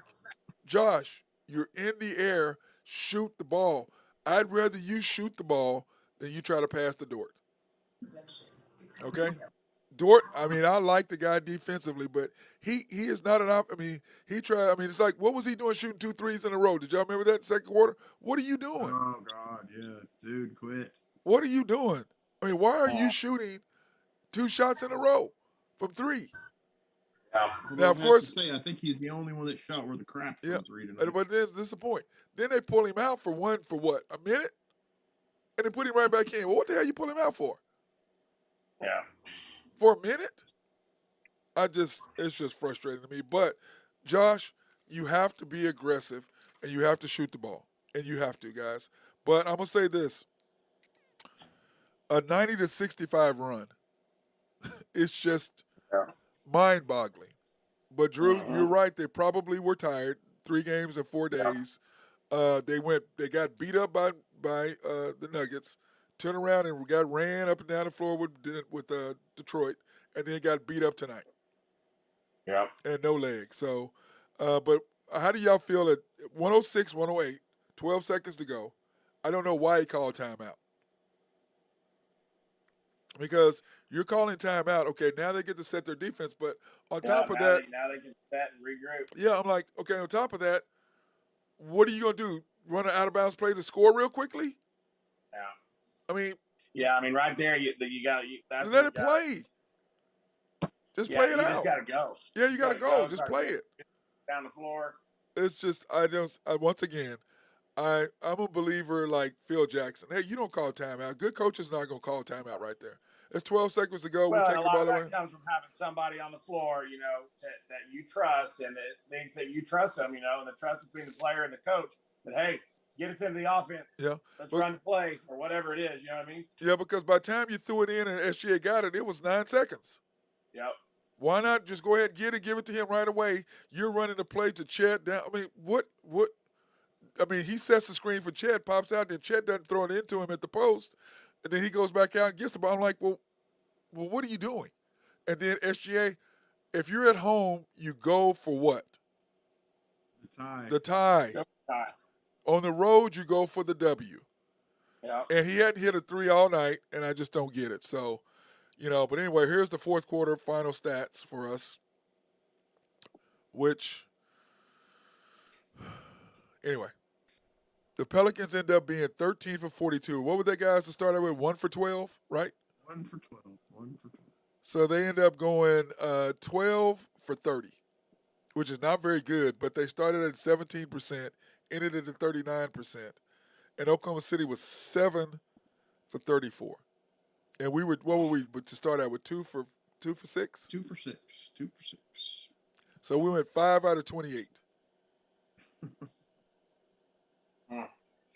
Josh, you're in the air, shoot the ball. I'd rather you shoot the ball than you try to pass the Dort. Okay? Dort, I like the guy defensively, but he is not he tried, it's like, what was he doing shooting 2 threes in a row? Did y'all remember that in the second quarter? What are you doing? Oh, God, yeah. Dude, quit. What are you doing? Why are you shooting 2 shots in a row from 3? Yeah. Now, of course, I think he's the only one that shot worth the crap from 3 tonight. But this is the point. Then they pull him out for what, a minute? And they put him right back in. Well, what the hell you pull him out for? Yeah. For a minute? It's just frustrating to me. But, Josh, you have to be aggressive, and you have to shoot the ball. And you have to, guys. But I'm going to say this. A 90 to 65 run. It's just mind-boggling. But, Drew, you're right. They probably were tired. 3 games in 4 days. They got beat up by the Nuggets, turned around and got ran up and down the floor with Detroit, and then got beat up tonight. Yeah. And no legs. So, but how do y'all feel at 106, 108, 12 seconds to go? I don't know why he called timeout. Because you're calling timeout. Okay, now they get to set their defense, but on top of that, now they can set and regroup. Yeah, I'm like, okay, on top of that, what are you going to do? Run an out-of-bounds play to score real quickly? Yeah. Right there, you got to let it play. Just play it out. You just got to go. Yeah, you got to go. Just play it. Down the floor. It's just, once again, I'm a believer like Phil Jackson. Hey, you don't call timeout. Good coach is not going to call timeout right there. It's 12 seconds to go. Well, we take the ball away. That comes from having somebody on the floor, that you trust, and it thinks that you trust them, and the trust between the player and the coach. That, hey, get us into the offense. Yeah. Let's run the play or whatever it is. You know what I mean? Yeah, because by the time you threw it in and SGA got it, it was 9 seconds. Yep. Why not just go ahead and get it, give it to him right away? You're running the play to Chet down. What? He sets the screen for Chet, pops out, then Chet doesn't throw it into him at the post, and then he goes back out and gets the ball. I'm like, well, what are you doing? And then SGA, if you're at home, you go for what? The tie. Yep. Tie. On the road, you go for the W. Yeah. And he hadn't hit a 3 all night, and I just don't get it. So, but anyway, here's the fourth quarter final stats for us, which, anyway, the Pelicans end up being 13 for 42. What were they guys to start out with? 1 for 12, right? 1 for 12. 1 for 12. So they end up going 12 for 30, which is not very good, but they started at 17%, ended at 39%. And Oklahoma City was 7 for 34. And what were we to start out with? 2 for 6? 2 for 6. 2 for 6. So we went 5 out of 28.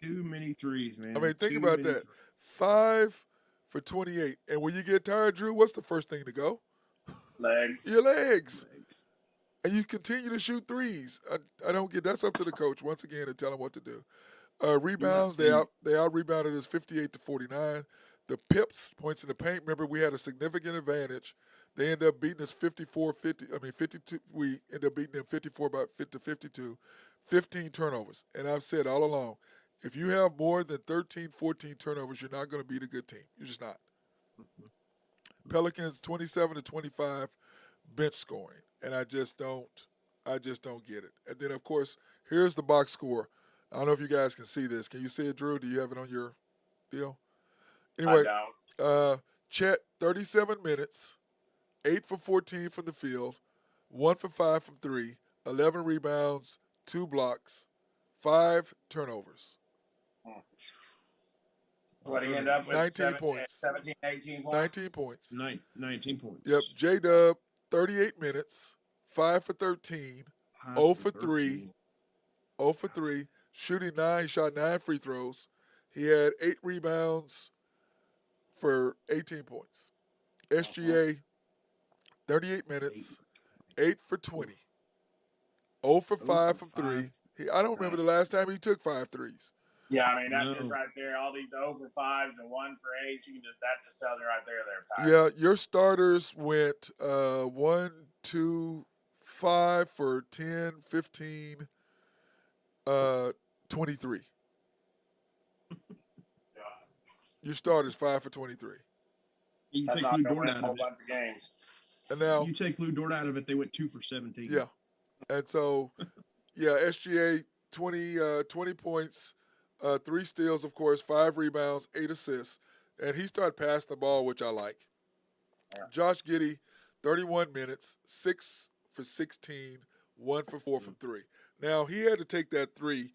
Too many threes, man. Think about that. 5 for 28. And when you get tired, Drew, what's the first thing to go? Legs. Your legs. and you continue to shoot threes. I don't get that's up to the coach once again to tell him what to do. Yeah, Rebounds, and they out rebounded us 58-49. The pips, points in the paint. Remember, we had a significant advantage. They ended up beating us 54-50. I mean, 52. We ended up beating them 54 by 52. 15 turnovers. And I've said all along, if you have more than 13, 14 turnovers, you're not going to beat a good team. You're just not. Pelicans 27-25 bench scoring, and I just don't get it. And then of course, here's the box score. I don't know if you guys can see this. Can you see it, Drew? Do you have it on your deal? I Anyway, don't. Chet 37 minutes, 8 for 14 from the field, 1 for 5 from 3, 11 rebounds, 2 blocks, 5 turnovers. What do you end up with? 19 points. 17, 18 points? 19 points. 19 points. Yep. J-Dub, 38 minutes, 5 for 13, 0 for 3, 0 for 3, shooting 9. He shot 9 free throws. He had 8 rebounds for 18 points. SGA, 38 minutes, 8 for 20, 0 for 5 from 3. I don't remember the last time he took 5 threes. Yeah, I mean, that's just right there. All these 0 for 5s and 1 for 8. That just tells you right there. Yeah, your starters went 1, 2, 5 for 10, 15, 23. Yeah. Your starters 5 for 23. You take Lou Dort out of it. Bunch of games. And now you take Lou Dort out of it, they went 2 for 17. Yeah. And so SGA 20 points, 3 steals, of course, 5 rebounds, 8 assists, and he started passing the ball, which I like. Yeah. Josh Giddey, 31 minutes, 6 for 16, 1 for 4 from 3. Now, he had to take that 3,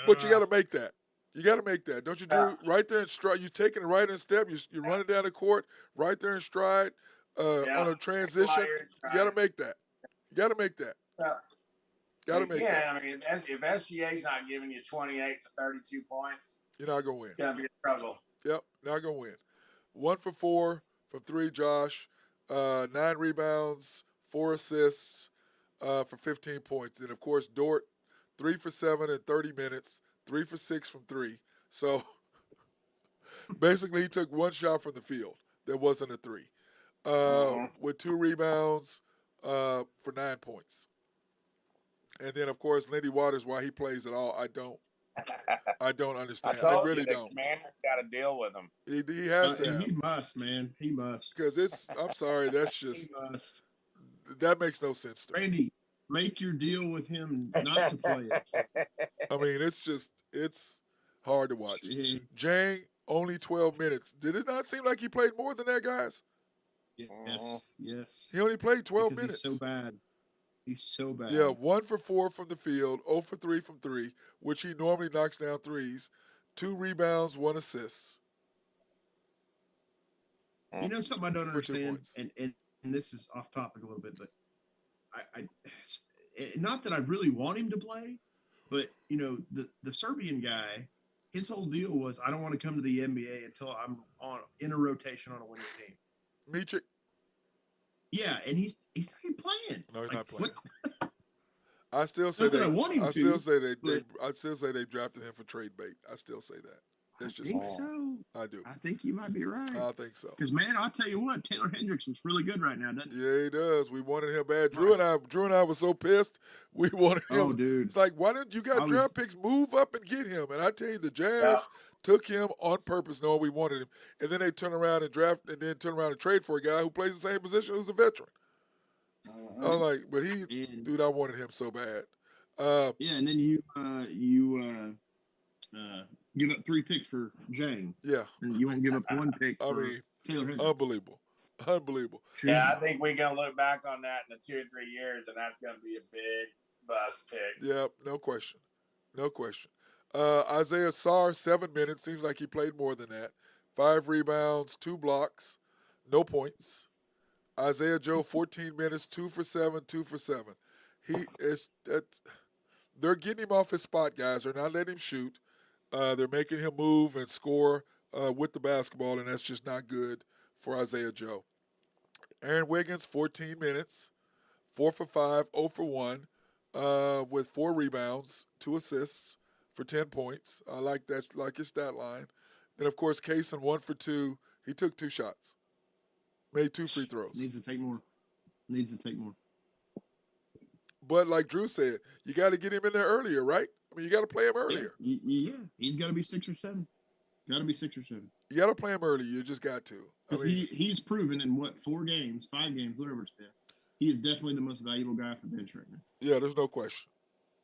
but you got to make that. You got to make that. Don't you, Drew? Right there in stride. You're taking it right in step. You're running down the court, right there in stride on a transition. You got to make that. You got to make that. Got to make that. Yeah, I mean, if SGA's not giving you 28 to 32 points, you're not going to win. It's going to be a trouble. Yep, not going to win. 1 for 4 from 3, Josh. 9 rebounds, 4 assists for 15 points. And, of course, Dort, 3 for 7 in 30 minutes, 3 for 6 from 3. So, basically, he took 1 shot from the field that wasn't a 3. With 2 rebounds for 9 points. And then, of course, Lindy Waters, why he plays at all, I don't understand. I really don't. Commander's got to deal with him. He has to. He must, man. He must. Because I'm sorry, that's just that makes no sense to me. Randy, make your deal with him not to play it. I mean, it's hard to watch. Jang, only 12 minutes. Did it not seem like he played more than that, guys? Yes. He only played 12 because minutes. He's so bad. He's so bad. Yeah, 1 for 4 from the field, 0 for 3 from 3, which he normally knocks down threes. 2 rebounds, 1 assist. You know something I don't understand, and this is off topic a little bit, but I not that I really want him to play, but you know the Serbian guy, his whole deal was I don't want to come to the NBA until I'm in a rotation on a winning team. Michik. Yeah, and he's not even playing. No, he's not playing. I still say I still say they drafted him for trade bait. I still say that. I think so. I do. I think you might be right. I think so. Because man, I'll tell you what, Taylor Hendrickson's really good right now, doesn't he? Yeah, he does. We wanted him bad. Drew and I were so pissed. We wanted him. Oh, dude. It's like, why didn't you got draft picks? Move up and get him. And I tell you, the Jazz took him on purpose, knowing we wanted him. And then they turn around and trade for a guy who plays the same position, who's a veteran. I'm like, but dude, I wanted him so bad. And then you give up 3 picks for Jang. Yeah. And you won't give up 1 pick for Taylor Hendricks. Unbelievable. Yeah, I think we're going to look back on that in 2 or 3 years, and that's going to be a big bust pick. Yeah, no question. Isaiah Sarr, 7 minutes. Seems like he played more than that. 5 rebounds, 2 blocks, no points. Isaiah Joe, 14 minutes, 2 for 7, 2 for 7. They're getting him off his spot, guys. They're not letting him shoot. They're making him move and score with the basketball, and that's just not good for Isaiah Joe. Aaron Wiggins, 14 minutes, 4 for 5, 0 for 1, with 4 rebounds, 2 assists for 10 points. I like that, like his stat line. Then, of course, Kaysen 1 for 2. He took 2 shots, made 2 free throws. Needs to take more. But like Drew said, you got to get him in there earlier, right? I mean, you got to play him earlier. Yeah. He's got to be 6 or 7. Got to be 6 or 7. You got to play him early. You just got to. I mean, he's proven in 4 games, 5 games, whatever it's been. He is definitely the most valuable guy off the bench right now. Yeah, there's no question.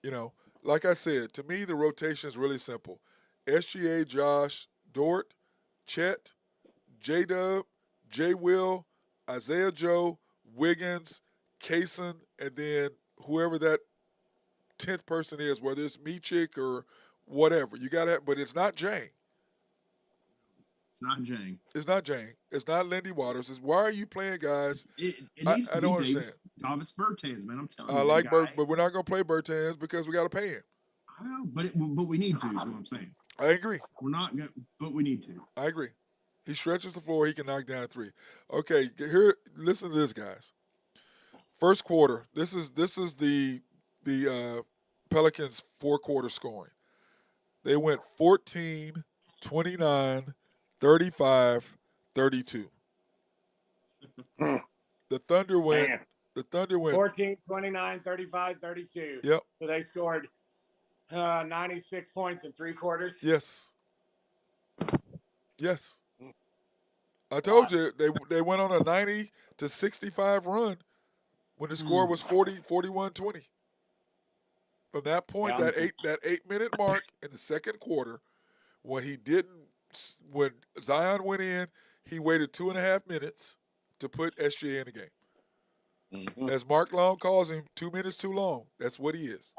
You know, like I said, to me, the rotation is really simple. SGA, Josh, Dort, Chet, J-Dub, J-Will, Isaiah Joe, Wiggins, Kaysen, and then whoever that 10th person is, whether it's Michik or whatever. You got to, but it's not Jang. It's not Jang. It's not Jang. It's not Lindy Waters. It's why are you playing guys? It needs to I be don't understand. Davis Bertans, man. I'm telling you. I like Bert, but we're not going to play Bertans because we got to pay him. I know, but we need to. Is what I'm saying. I agree. We're not going, but we need to. I agree. He stretches the floor. He can knock down a 3. Okay, here. Listen to this, guys. First quarter. This is the Pelicans 4-quarter scoring. They went 14, 29, 35, 32. The Thunder went. Man. The Thunder went 14, 29, 35, 32. Yep. So they scored 96 points in 3 quarters. Yes. Yes. I told you they went on a 90-65 run when the score was 41-20. From that point, that 8-minute mark in the second quarter, when Zion went in, he waited 2.5 minutes to put SGA in the game. Mm-hmm. As Mark Long calls him, 2 minutes too long. That's what he is.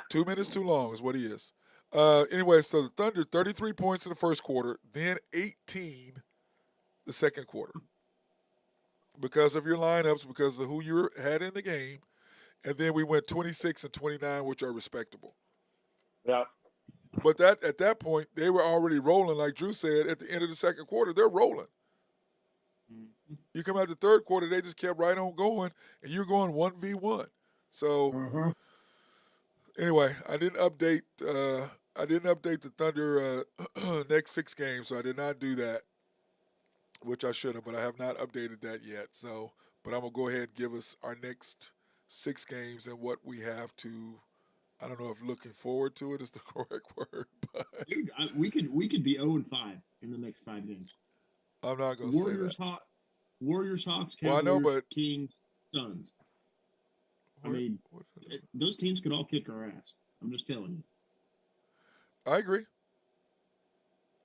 2 minutes too long is what he is. Anyway, so the Thunder, 33 points in the first quarter, then 18 the second quarter. Because of your lineups, because of who you had in the game. And then we went 26 and 29, which are respectable. Yeah. But at that point, they were already rolling. Like Drew said, at the end of the second quarter, they're rolling. You come out the third quarter, they just kept right on going, and you're going 1v1. So, anyway, I didn't update the Thunder next 6 games, so I did not do that, which I should have, but I have not updated that yet. So, but I'm gonna go ahead and give us our next 6 games and what we have to. I don't know if looking forward to it is the correct word, but dude, we could be 0-5 in the next 5 games. I'm not gonna say that. Warriors, Hawks, Cavaliers, Well, I know, but Kings, Suns. Those teams could all kick our ass. I'm just telling you. I agree.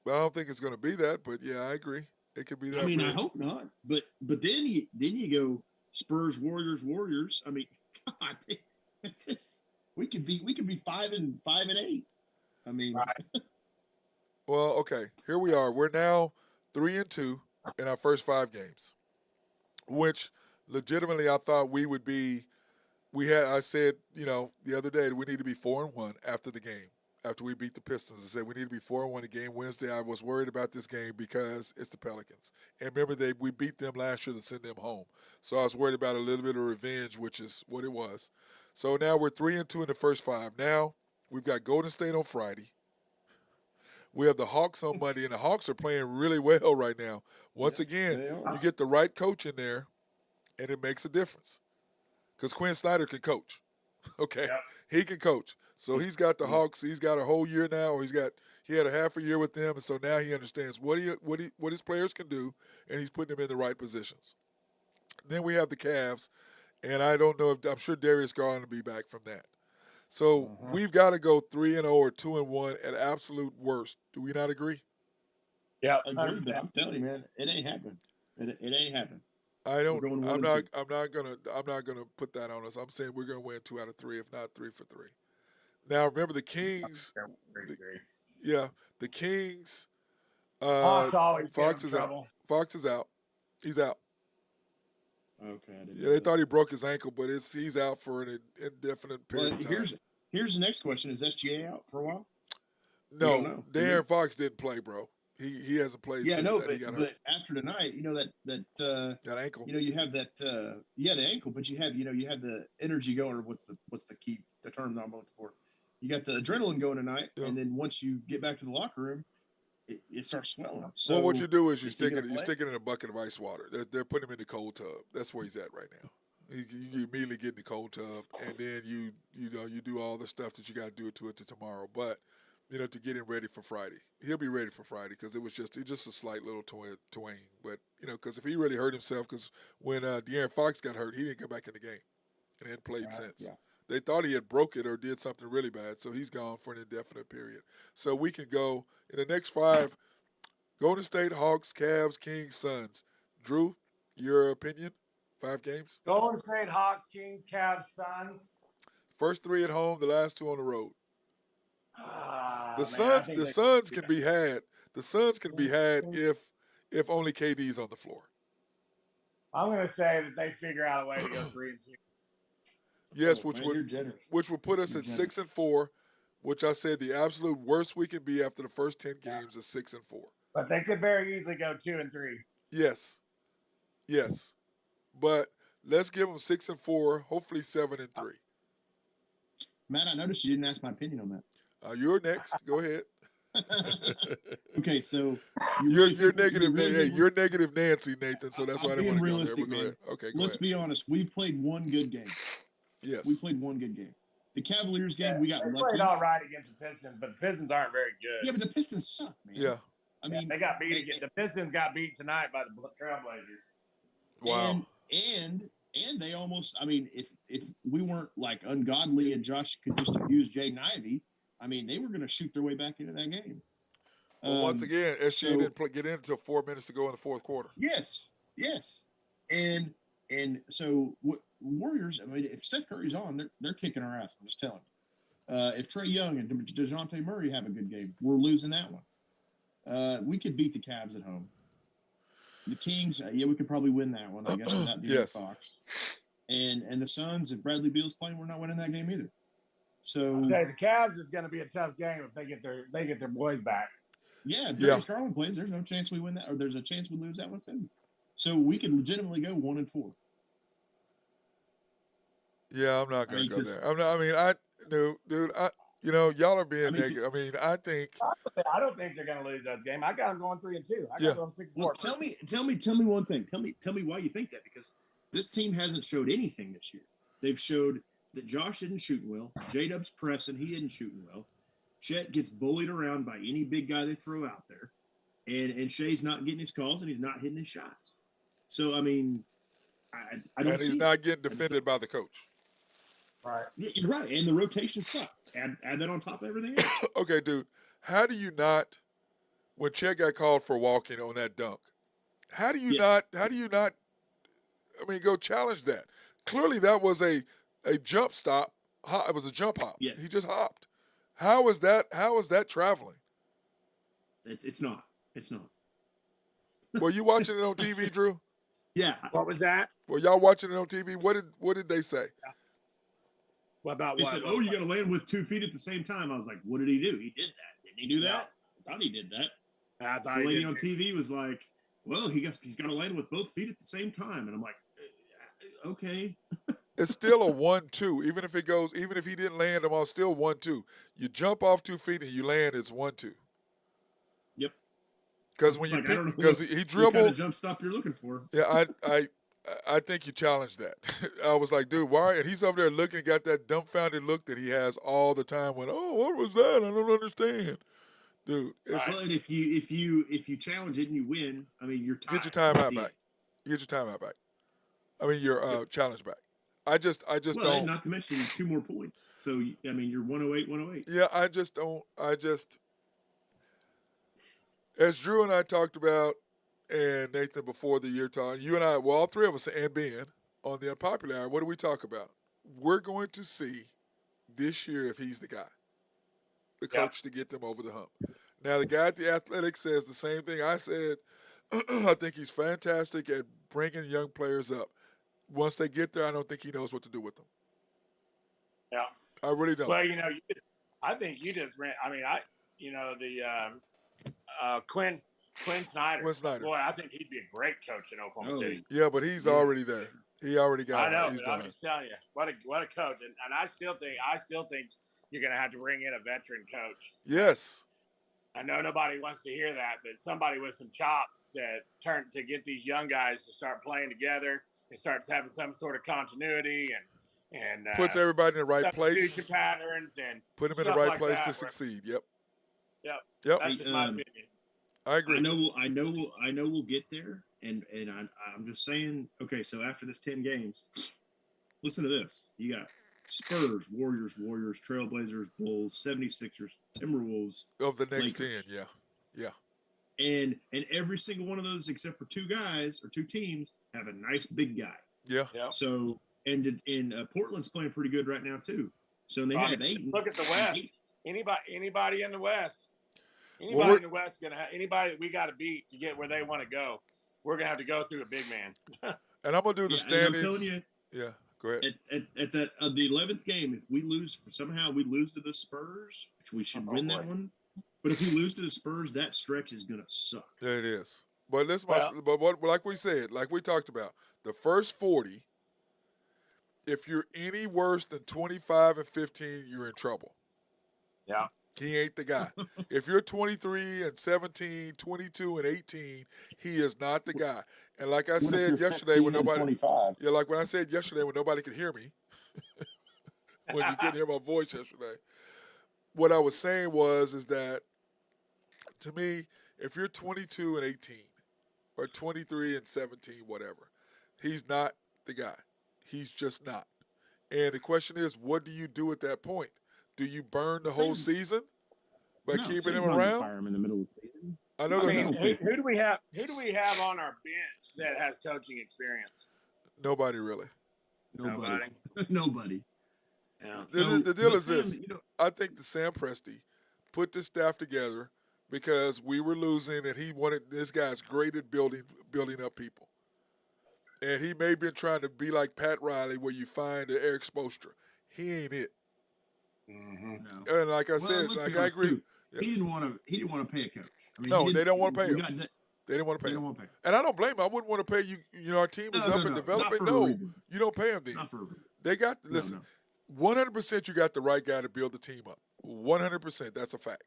But I don't think it's going to be that. But, yeah, I agree. It could be that. I mean, I hope not. But then you go Spurs, Warriors. I mean, God, we could be 5 and 8. I mean, right. Well, okay. Here we are. We're now 3-2 in our first 5 games, which legitimately I thought we would be. I said, the other day that we need to be 4-1 after the game. After we beat the Pistons, I said we need to be 4-1 the game Wednesday. I was worried about this game because it's the Pelicans. And remember, we beat them last year to send them home. So I was worried about a little bit of revenge, which is what it was. So now we're 3-2 in the first 5. Now we've got Golden State on Friday. We have the Hawks on Monday, and the Hawks are playing really well right now. Once again, you get the right coach in there, and it makes a difference. Because Quinn Snyder can coach. Okay? Yep. He can coach. So he's got the Hawks. He's got a whole year now, or he had a half a year with them, and so now he understands what his players can do, and he's putting them in the right positions. Then we have the Cavs, and I don't know I'm sure Darius Garland will be back from that. So we've got to go 3-0 or 2-1 at absolute worst. Do we not agree? Yeah, I'm telling you, man, it ain't happening. It ain't happening. I don't. I'm not gonna put that on us. I'm saying we're gonna win 2 out of 3, if not 3 for 3. Now remember the Kings. The Kings. Fox is out. Fox is out. He's out. Okay. They thought he broke his ankle, but he's out for an indefinite period of time. Here's the next question: is SGA out for a while? No, De'Aaron Fox didn't play, bro. He hasn't played Yeah, since no, that he got hurt. but after tonight, That ankle. you have that the ankle, but you have the energy going, or what's the key the term that I'm looking for. You got the adrenaline going tonight, Yeah. and then once you get back to the locker room, it starts swelling. So Well, what you do is you is stick he it gonna play? in a bucket of ice water. They're putting him in the cold tub. That's where he's at right now. You immediately get in the cold tub, and then you do all the stuff that you got to do to tomorrow. But to get him ready for Friday, he'll be ready for Friday because it's just a slight little twang. But because if he really hurt himself, because when De'Aaron Fox got hurt, he didn't come back in the game and hadn't played since. Yeah. They thought he had broke it or did something really bad, so he's gone for an indefinite period. So we can go in the next 5. Golden State, Hawks, Cavs, Kings, Suns. Drew, your opinion? 5 games? Golden State, Hawks, Kings, Cavs, Suns. First 3 at home, the last 2 on the road. The Man, Suns can be had. The Suns can be had if only KD's on the floor. I'm going to say that they figure out a way to go 3-2. Yes, Oh, man, which would put us at 6-4, which I said the absolute worst we can be after the first 10 games is 6-4. But they could very easily go 2-3. Yes. But let's give them 6-4, hopefully 7-3. Matt, I noticed you didn't ask my opinion on that. You're next. Go ahead. Okay, so you're negative. You're negative Nancy, Nathan. So that's why I didn't want to go there. But go ahead. Okay, let's be honest. We played one good game. Yes, we played one good game. The Cavaliers game, we got they lucky. played all right against the Pistons, but the Pistons aren't very good. Yeah, but the Pistons suck, man. Yeah, I mean they got beat again. The Pistons got beat tonight by the Trailblazers. Wow. And they almost. I mean, if we weren't like ungodly and Josh could just abuse Jaden Ivey, I mean, they were going to shoot their way back into that game. Well, once again, SGA didn't get in until 4 minutes to go in the fourth quarter. Yes, and so Warriors. I mean, if Steph Curry's on, they're kicking our ass. I'm just telling you. If Trae Young and DeJounte Murray have a good game, we're losing that one. We could beat the Cavs at home. The Kings, we could probably win that one, I guess, without De'Aaron Fox. And the Suns, if Bradley Beal's playing, we're not winning that game either. So okay, the Cavs is going to be a tough game if they get their boys back. Yeah, if Darius Garland plays, there's no chance we win that, or there's a chance we lose that one too. So we could legitimately go 1-4. Yeah, I'm not going to go there. Dude, y'all are being negative. I mean, I don't think they're going to lose that game. I got them going 3-2. I got them 6-4. Well, tell me one thing. Tell me why you think that, because this team hasn't showed anything this year. They've showed that Josh isn't shooting well. J-Dub's pressing. He isn't shooting well. Chet gets bullied around by any big guy they throw out there. And Shea's not getting his calls, and he's not hitting his shots. So, I mean, I don't see. And he's not getting defended by the coach. Right. Yeah, you're right. And the rotation suck. Add that on top of everything else. Okay, dude. How do you not, when Chet got called for walking on that dunk, how do you not, go challenge that? Clearly that was a jump stop. It was a jump hop. Yeah. He just hopped. How is that traveling? It's not. It's not. Were you watching it on TV, Drew? Yeah. What was that? Were y'all watching it on TV? What did they say? What about they what? said, "Oh, you're gonna land with 2 feet at the same time." I was like, "What did he do? He did that. Didn't he do that?" I thought he did that. I thought the he lady did on too. TV was like, "Well, he's got to land with both feet at the same time," and I'm like, "Okay." It's still a 1-2. Even if he didn't land them all, still 1-2. You jump off 2 feet and you land, it's 1-2. Yep. Because when he dribbled, what kind of jump stop you're looking for? Yeah, I think you challenged that. I was like, dude, why? And he's over there looking, got that dumbfounded look that he has all the time. When, oh, what was that? I don't understand, dude. Well, and if you challenge it and you win, I mean, you're tied. Get your timeout back. Get your timeout back. I mean, your challenge back. I just don't. Not to mention 2 more points. So I mean, you're 108. Yeah, I just don't. As Drew and I talked about, and Nathan before the year talk, you and I, well, all 3 of us, and Ben on the Unpopular Hour, what do we talk about? We're going to see this year if he's the guy, the coach to get them over the hump. Now, the guy at the Athletic says the same thing I said. I think he's fantastic at bringing young players up. Once they get there, I don't think he knows what to do with them. Yeah. I really don't. Well, I think you just ran. I mean, Quinn Snyder. Quinn Snyder. Boy, I think he'd be a great coach in Oklahoma City. Yeah, but he's already there. He already got I know, it. He's but done. I'm just telling you, what a coach. And I still think you're going to have to bring in a veteran coach. Yes. I know nobody wants to hear that, but somebody with some chops to get these young guys to start playing together and starts having some sort of continuity and puts everybody in the right place. Substitution patterns and put them in the right place to succeed. Yep. That's just my opinion. I agree. I know we'll get there, and I'm just saying. Okay, so after this 10 games, listen to this. You got Spurs, Warriors, Trailblazers, Bulls, 76ers, Timberwolves. Of the next Lakers. 10, yeah. And every single one of those, except for two guys or two teams, have a nice big guy. Yeah. So, and Portland's playing pretty good right now too. So they have 8. Look at the West. Anybody in the West. In the West anybody that we got to beat to get where they want to go. We're gonna have to go through a big man. And I'm gonna do the standings. I'm telling you, yeah, go ahead. At the 11th game, if we lose somehow, we lose to the Spurs, which we should win that one. But if we lose to the Spurs, that stretch is gonna suck. There it is. But like we said, like we talked about, the first 40. If you're any worse than 25 and 15, you're in trouble. Yeah. He ain't the guy. If you're 23 and 17, 22 and 18, he is not the guy. And like I said yesterday when nobody 25? Yeah, like when I said yesterday when nobody could hear me, when you couldn't hear my voice yesterday, what I was saying is that to me, if you're 22 and 18 or 23 and 17, whatever, he's not the guy. He's just not. And the question is, what do you do at that point? Do you burn the whole season by keeping him around? Fire him in the middle of the season. I know. Who do we have? Who do we have on our bench that has coaching experience? Nobody really. Nobody. Yeah. The deal is this. I think that Sam Presti put this staff together because we were losing, and he wanted this guy's great at building up people. And he may have been trying to be like Pat Riley, where you find the Eric Spoelstra. He ain't it. Mm-hmm. No. And like I said, like I agree. Yeah. He didn't want to pay a coach. I mean, no, they don't want to pay him. They didn't want to pay him. And I don't blame him. I wouldn't want to pay you. You know, our team is up and developing. No, you don't pay him then. Not for a reason. They got listen. 100% you got the right guy to build the team up. 100%. That's a fact.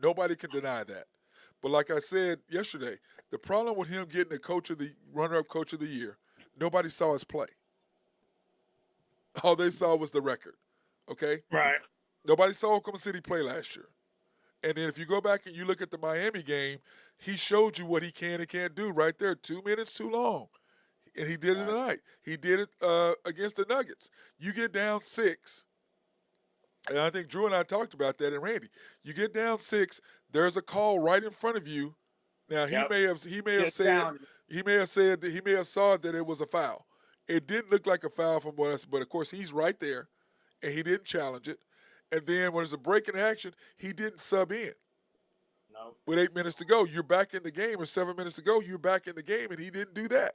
Nobody can deny that. But like I said yesterday, the problem with him getting the runner-up coach of the year, nobody saw his play. All they saw was the record. Okay? Right. Nobody saw Oklahoma City play last year. And then if you go back and you look at the Miami game, he showed you what he can and can't do right there. 2 minutes too long. And he did it tonight. He did it against the Nuggets. You get down 6. And I think Drew and I talked about that, and Randy. You get down 6, there's a call right in front of you. Now he may have said that it was a foul. It didn't look like a foul from us, but of course he's right there, and he didn't challenge it. And then when there's a break in action, he didn't sub in. No. With 8 minutes to go, you're back in the game, or 7 minutes to go, you're back in the game, and he didn't do that.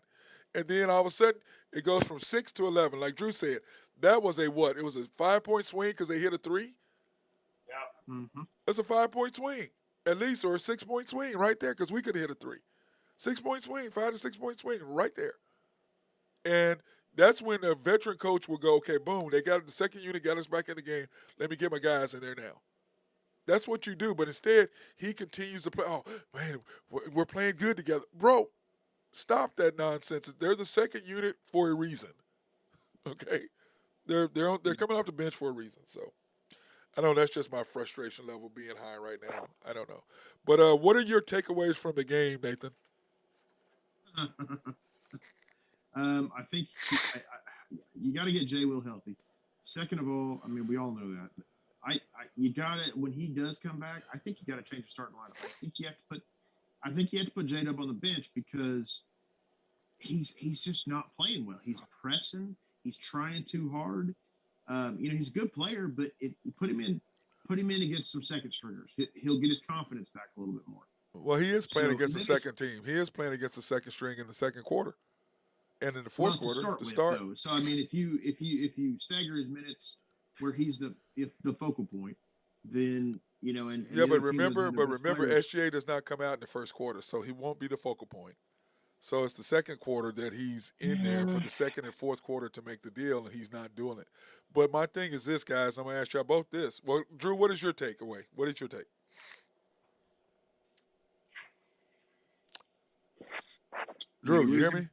And then all of a sudden, it goes from 6 to 11. Like Drew said, that was a what? It was a 5-point swing because they hit a 3? Yeah. Mm-hmm. That's a 5-point swing, at least, or a 6-point swing right there because we could have hit a 3. 6-point swing, 5 to 6-point swing right there. And that's when a veteran coach will go, okay, boom, they got the second unit, got us back in the game. Let me get my guys in there now. That's what you do. But instead, he continues to play. Oh, man, we're playing good together. Bro, stop that nonsense. They're the second unit for a reason. Okay? They're coming off the bench for a reason. So, I know that's just my frustration level being high right now. I don't know. But what are your takeaways from the game, Nathan? I think you got to get Jay Will healthy. Second of all, I mean, we all know that. You got to, when he does come back, I think you got to change the starting lineup. I think you have to put J-Dub on the bench because he's just not playing well. He's pressing. He's trying too hard. He's a good player, but if you put him in against some second stringers, he'll get his confidence back a little bit more. Well, he is playing against the second team. He is playing against the second string in the second quarter, and in the fourth quarter to start. So I mean, if you stagger his minutes where he's the focal point, then you know, and Yeah, the other but team doesn't remember, have their best players. SGA does not come out in the first quarter, so he won't be the focal point. So it's the second quarter that he's in there for the second and fourth quarter to make the deal, and he's not doing it. But my thing is this, guys. I'm going to ask y'all both this. Well, Drew, what is your takeaway? What is your take? Drew, you hear me?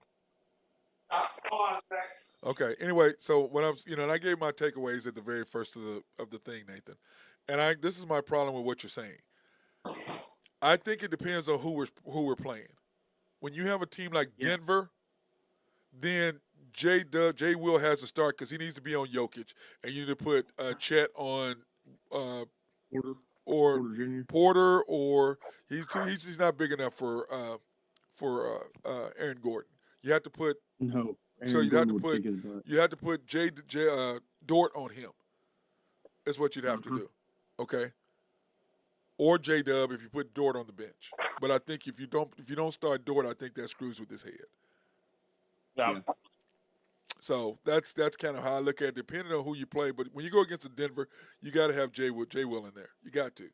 Hold on a second. Okay. Anyway, so when I'm, and I gave my takeaways at the very first of the thing, Nathan. And this is my problem with what you're saying. I think it depends on who we're playing. When you have a team like Denver, then J Will has to start because he needs to be on Jokic, and you need to put Chet on Porter, or he's not big enough for Aaron Gordon. You have to put you have to put Dort on him. That's what you'd have to do, okay? Or J-Dub if you put Dort on the bench. But I think if you don't start Dort, I think that screws with his head. Yeah. So that's kind of how I look at it, depending on who you play. But when you go against the Denver, you got to have J Will in there. You got to,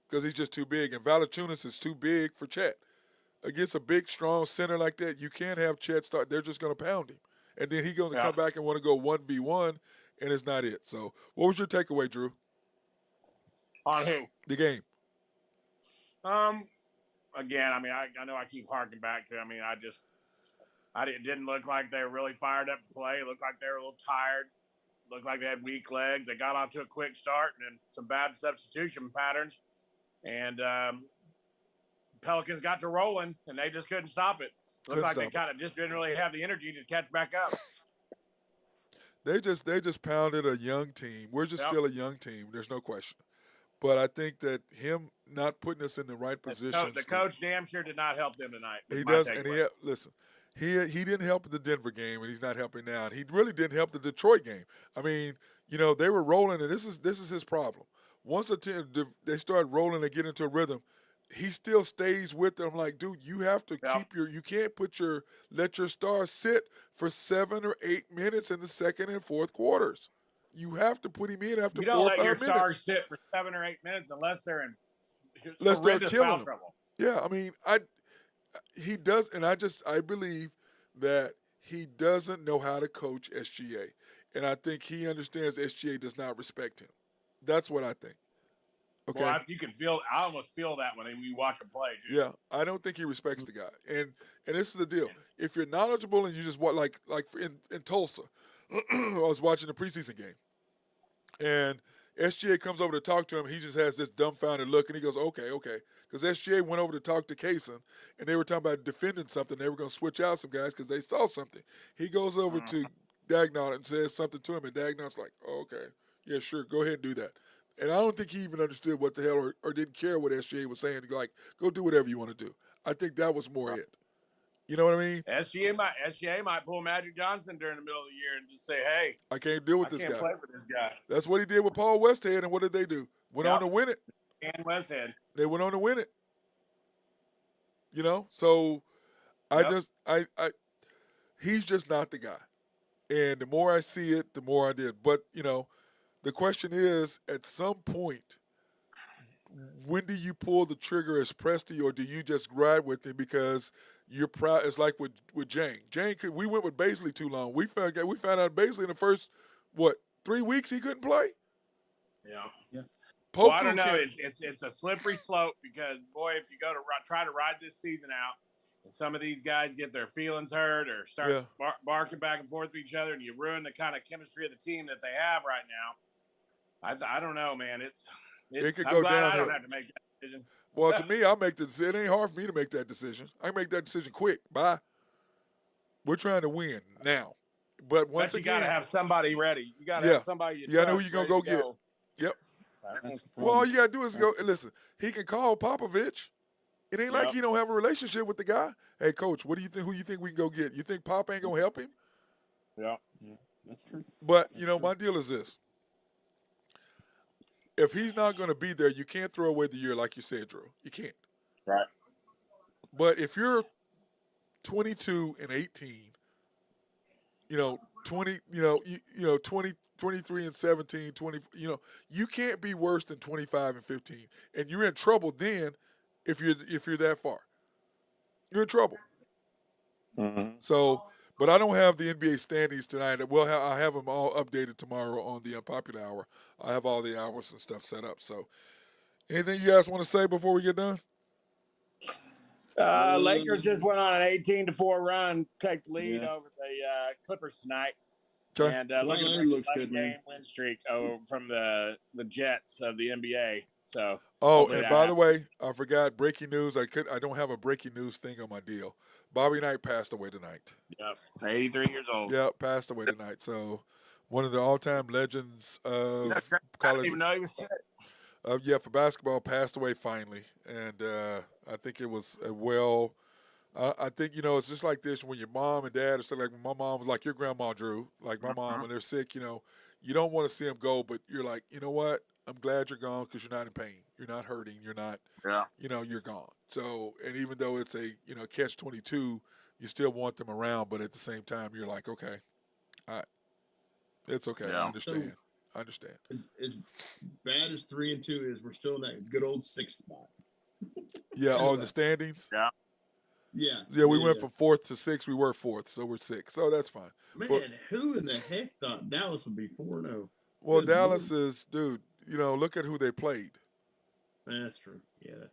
because he's just too big. And Valanciunas is too big for Chet. Against a big, strong center like that, you can't have Chet start. They're just going to pound him. And then he's going to come back and want to go 1v1, and it's not it. So what was your takeaway, Drew? On who? The game. Again, I mean, I know I keep harking back to. It didn't look like they were really fired up to play. It looked like they were a little tired. Looked like they had weak legs. They got off to a quick start and then some bad substitution patterns. And Pelicans got to rolling, and they just couldn't stop it. Looked like they kind of just didn't really have the energy to catch back up. They just pounded a young team. We're just still a young team. There's no question. But I think that him not putting us in the right position. The coach damn sure did not help them tonight. He does, and he didn't help the Denver game, and he's not helping now. And he really didn't help the Detroit game. I mean, they were rolling, and this is his problem. Once they start rolling and get into a rhythm, he still stays with them. I'm like, dude, you have to you can't let your star sit for 7 or 8 minutes in the second and fourth quarters. You have to put him in after 4 or 5 minutes. You don't let your stars sit for 7 or 8 minutes unless they're in horrendous foul trouble. Yeah, I mean, he does, and I believe that he doesn't know how to coach SGA, and I think he understands SGA does not respect him. That's what I think. Okay. Well, I almost feel that when we watch him play, dude. Yeah, I don't think he respects the guy, and this is the deal. If you're knowledgeable and you just watch, like in Tulsa, I was watching the preseason game, and SGA comes over to talk to him. He just has this dumbfounded look, and he goes, okay. Because SGA went over to talk to Kaysen, and they were talking about defending something. They were going to switch out some guys because they saw something. He goes over to Dagnall and says something to him, and Dagnall's like, oh, okay, yeah, sure, go ahead and do that. And I don't think he even understood what the hell or didn't care what SGA was saying. Like, go do whatever you want to do. I think that was more it. You know what I mean? SGA might pull Magic Johnson during the middle of the year and just say, "Hey, I can't deal with this guy." Play with this guy. That's what he did with Paul Westhead, and what did they do? Went on to win it. And Westhead. They went on to win it. So he's just not the guy. And the more I see it, the more I did. But the question is, at some point, when do you pull the trigger as Presti, or do you just ride with him because you're proud? It's like with Jane. We went with Baisley too long. We found out Baisley in the first 3 weeks he couldn't play. Yeah. Well, I don't know. It's a slippery slope because boy, if you go to try to ride this season out, and some of these guys get their feelings hurt or start barking back and forth with each other, and you ruin the kind of chemistry of the team that they have right now. I don't know, man. It could go down. I don't have to make that decision. Well, to me, I'll make the decision. It ain't hard for me to make that decision. I can make that decision quick. Bye. We're trying to win now. But once again, you got to have somebody ready. You got to have somebody. You got to know who you're going to go get. Yep. Well, all you got to do is go. Listen, he can call Popovich. It ain't like he don't have a relationship with the guy. Hey, coach, what do you think? Who you think we can go get? You think Pop ain't going to help him? Yeah, that's true. But, my deal is this. If he's not going to be there, you can't throw away the year like you said, Drew. You can't. Right. But if you're 22 and 18, 20, 20, 23 and 17, 20, you can't be worse than 25 and 15. And you're in trouble then if you're that far. You're in trouble. Mm-hmm. So, but I don't have the NBA standings tonight. I have them all updated tomorrow on the Unpopular Hour. I have all the hours and stuff set up. So, anything you guys want to say before we get done? Lakers just went on an 18-4 run, take the lead over the Clippers tonight. Okay. And looks good, game man. win streak from the Jets of the NBA. So, and by the way, I forgot breaking news. I don't have a breaking news thing on my deal. Bobby Knight passed away tonight. Yep, 83 years old. Yep, passed away tonight. So, one of the all-time legends of I college. didn't even know he was sick. For basketball, passed away finally, and I think it was I think it's just like this when your mom and dad are sick. Like my mom was like your grandma Drew, like my mom when they're sick. You don't want to see them go, but you're like, you know what? I'm glad you're gone because you're not in pain, you're not hurting, you're not, you're gone. So, and even though it's a catch-22, you still want them around, but at the same time, you're like, okay, all right, it's okay. Yeah. I understand. As bad as 3-2 is, we're still in that good old sixth spot. Yeah, on the standings. Yeah, we went from 4th to 6th. We were 4th, so we're 6th. So that's fine. Man, who in the heck thought Dallas would be 4-0? Well, Dallas is, dude, look at who they played. That's true. Yeah, that's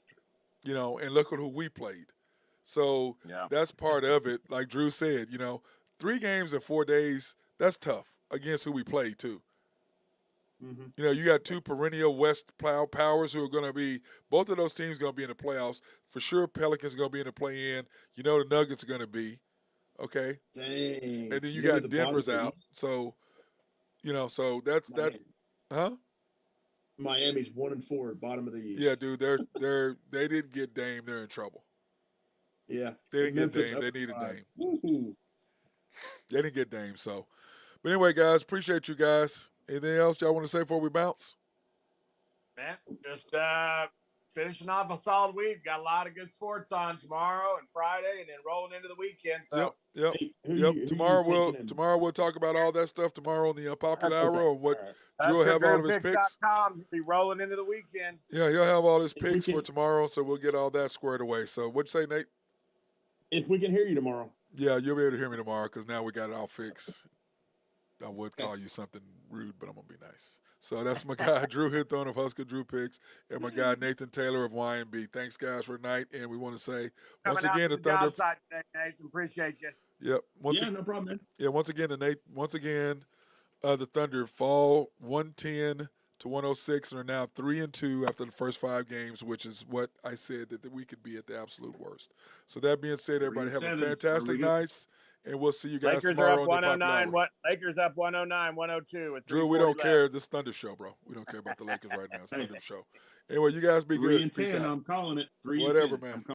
true. And look at who we played. So that's part of it. Like Drew said, 3 games in 4 days, that's tough against who we played, too. Mm-hmm. You got 2 perennial West powers who are going to be, both of those teams going to be in the playoffs. For sure, Pelicans are going to be in the play-in. The Nuggets are going to be. Okay? Dang. And then you got Denver's out. So, so that's that. Huh? Miami's 1-4, bottom of the East. Yeah, dude, they didn't get Dame. They're in trouble. Yeah. They didn't get Dame. They needed Dame. Woo-hoo. They didn't get Dame, so. But anyway, guys, appreciate you guys. Anything else y'all want to say before we bounce? Man, just finishing off a solid week. Got a lot of good sports on tomorrow and Friday, and then rolling into the weekend. So Yep. Tomorrow we'll talk about all that stuff tomorrow on the Unpopular Hour or what Drew will have all of his picks. Be rolling into the weekend. Yeah, he'll have all his picks for tomorrow, so we'll get all that squared away. So what'd you say, Nate? If we can hear you tomorrow. Yeah, you'll be able to hear me tomorrow because now we got it all fixed. I would call you something rude, but I'm going to be nice. So that's my guy, Drew Hithorn of Husker Drew Picks, and my guy, Nathan Taylor of YNB. Thanks, guys, for tonight. And we want to say, once again, the Thunder. Job site today, Nathan. Appreciate you. Yep. No problem, man. Yeah, once again, the Thunder fall 110 to 106 and are now 3-2 after the first 5 games, which is what I said that we could be at the absolute worst. So that being said, everybody have a fantastic night. And we'll see you guys tomorrow on the Unpopular Hour. Lakers up 109-102. Drew, we don't care. This Thunder show, bro. We don't care about the Lakers right now. It's Thunder show. Anyway, you guys be good. 3-10. I'm calling it. 3-10. Whatever, man.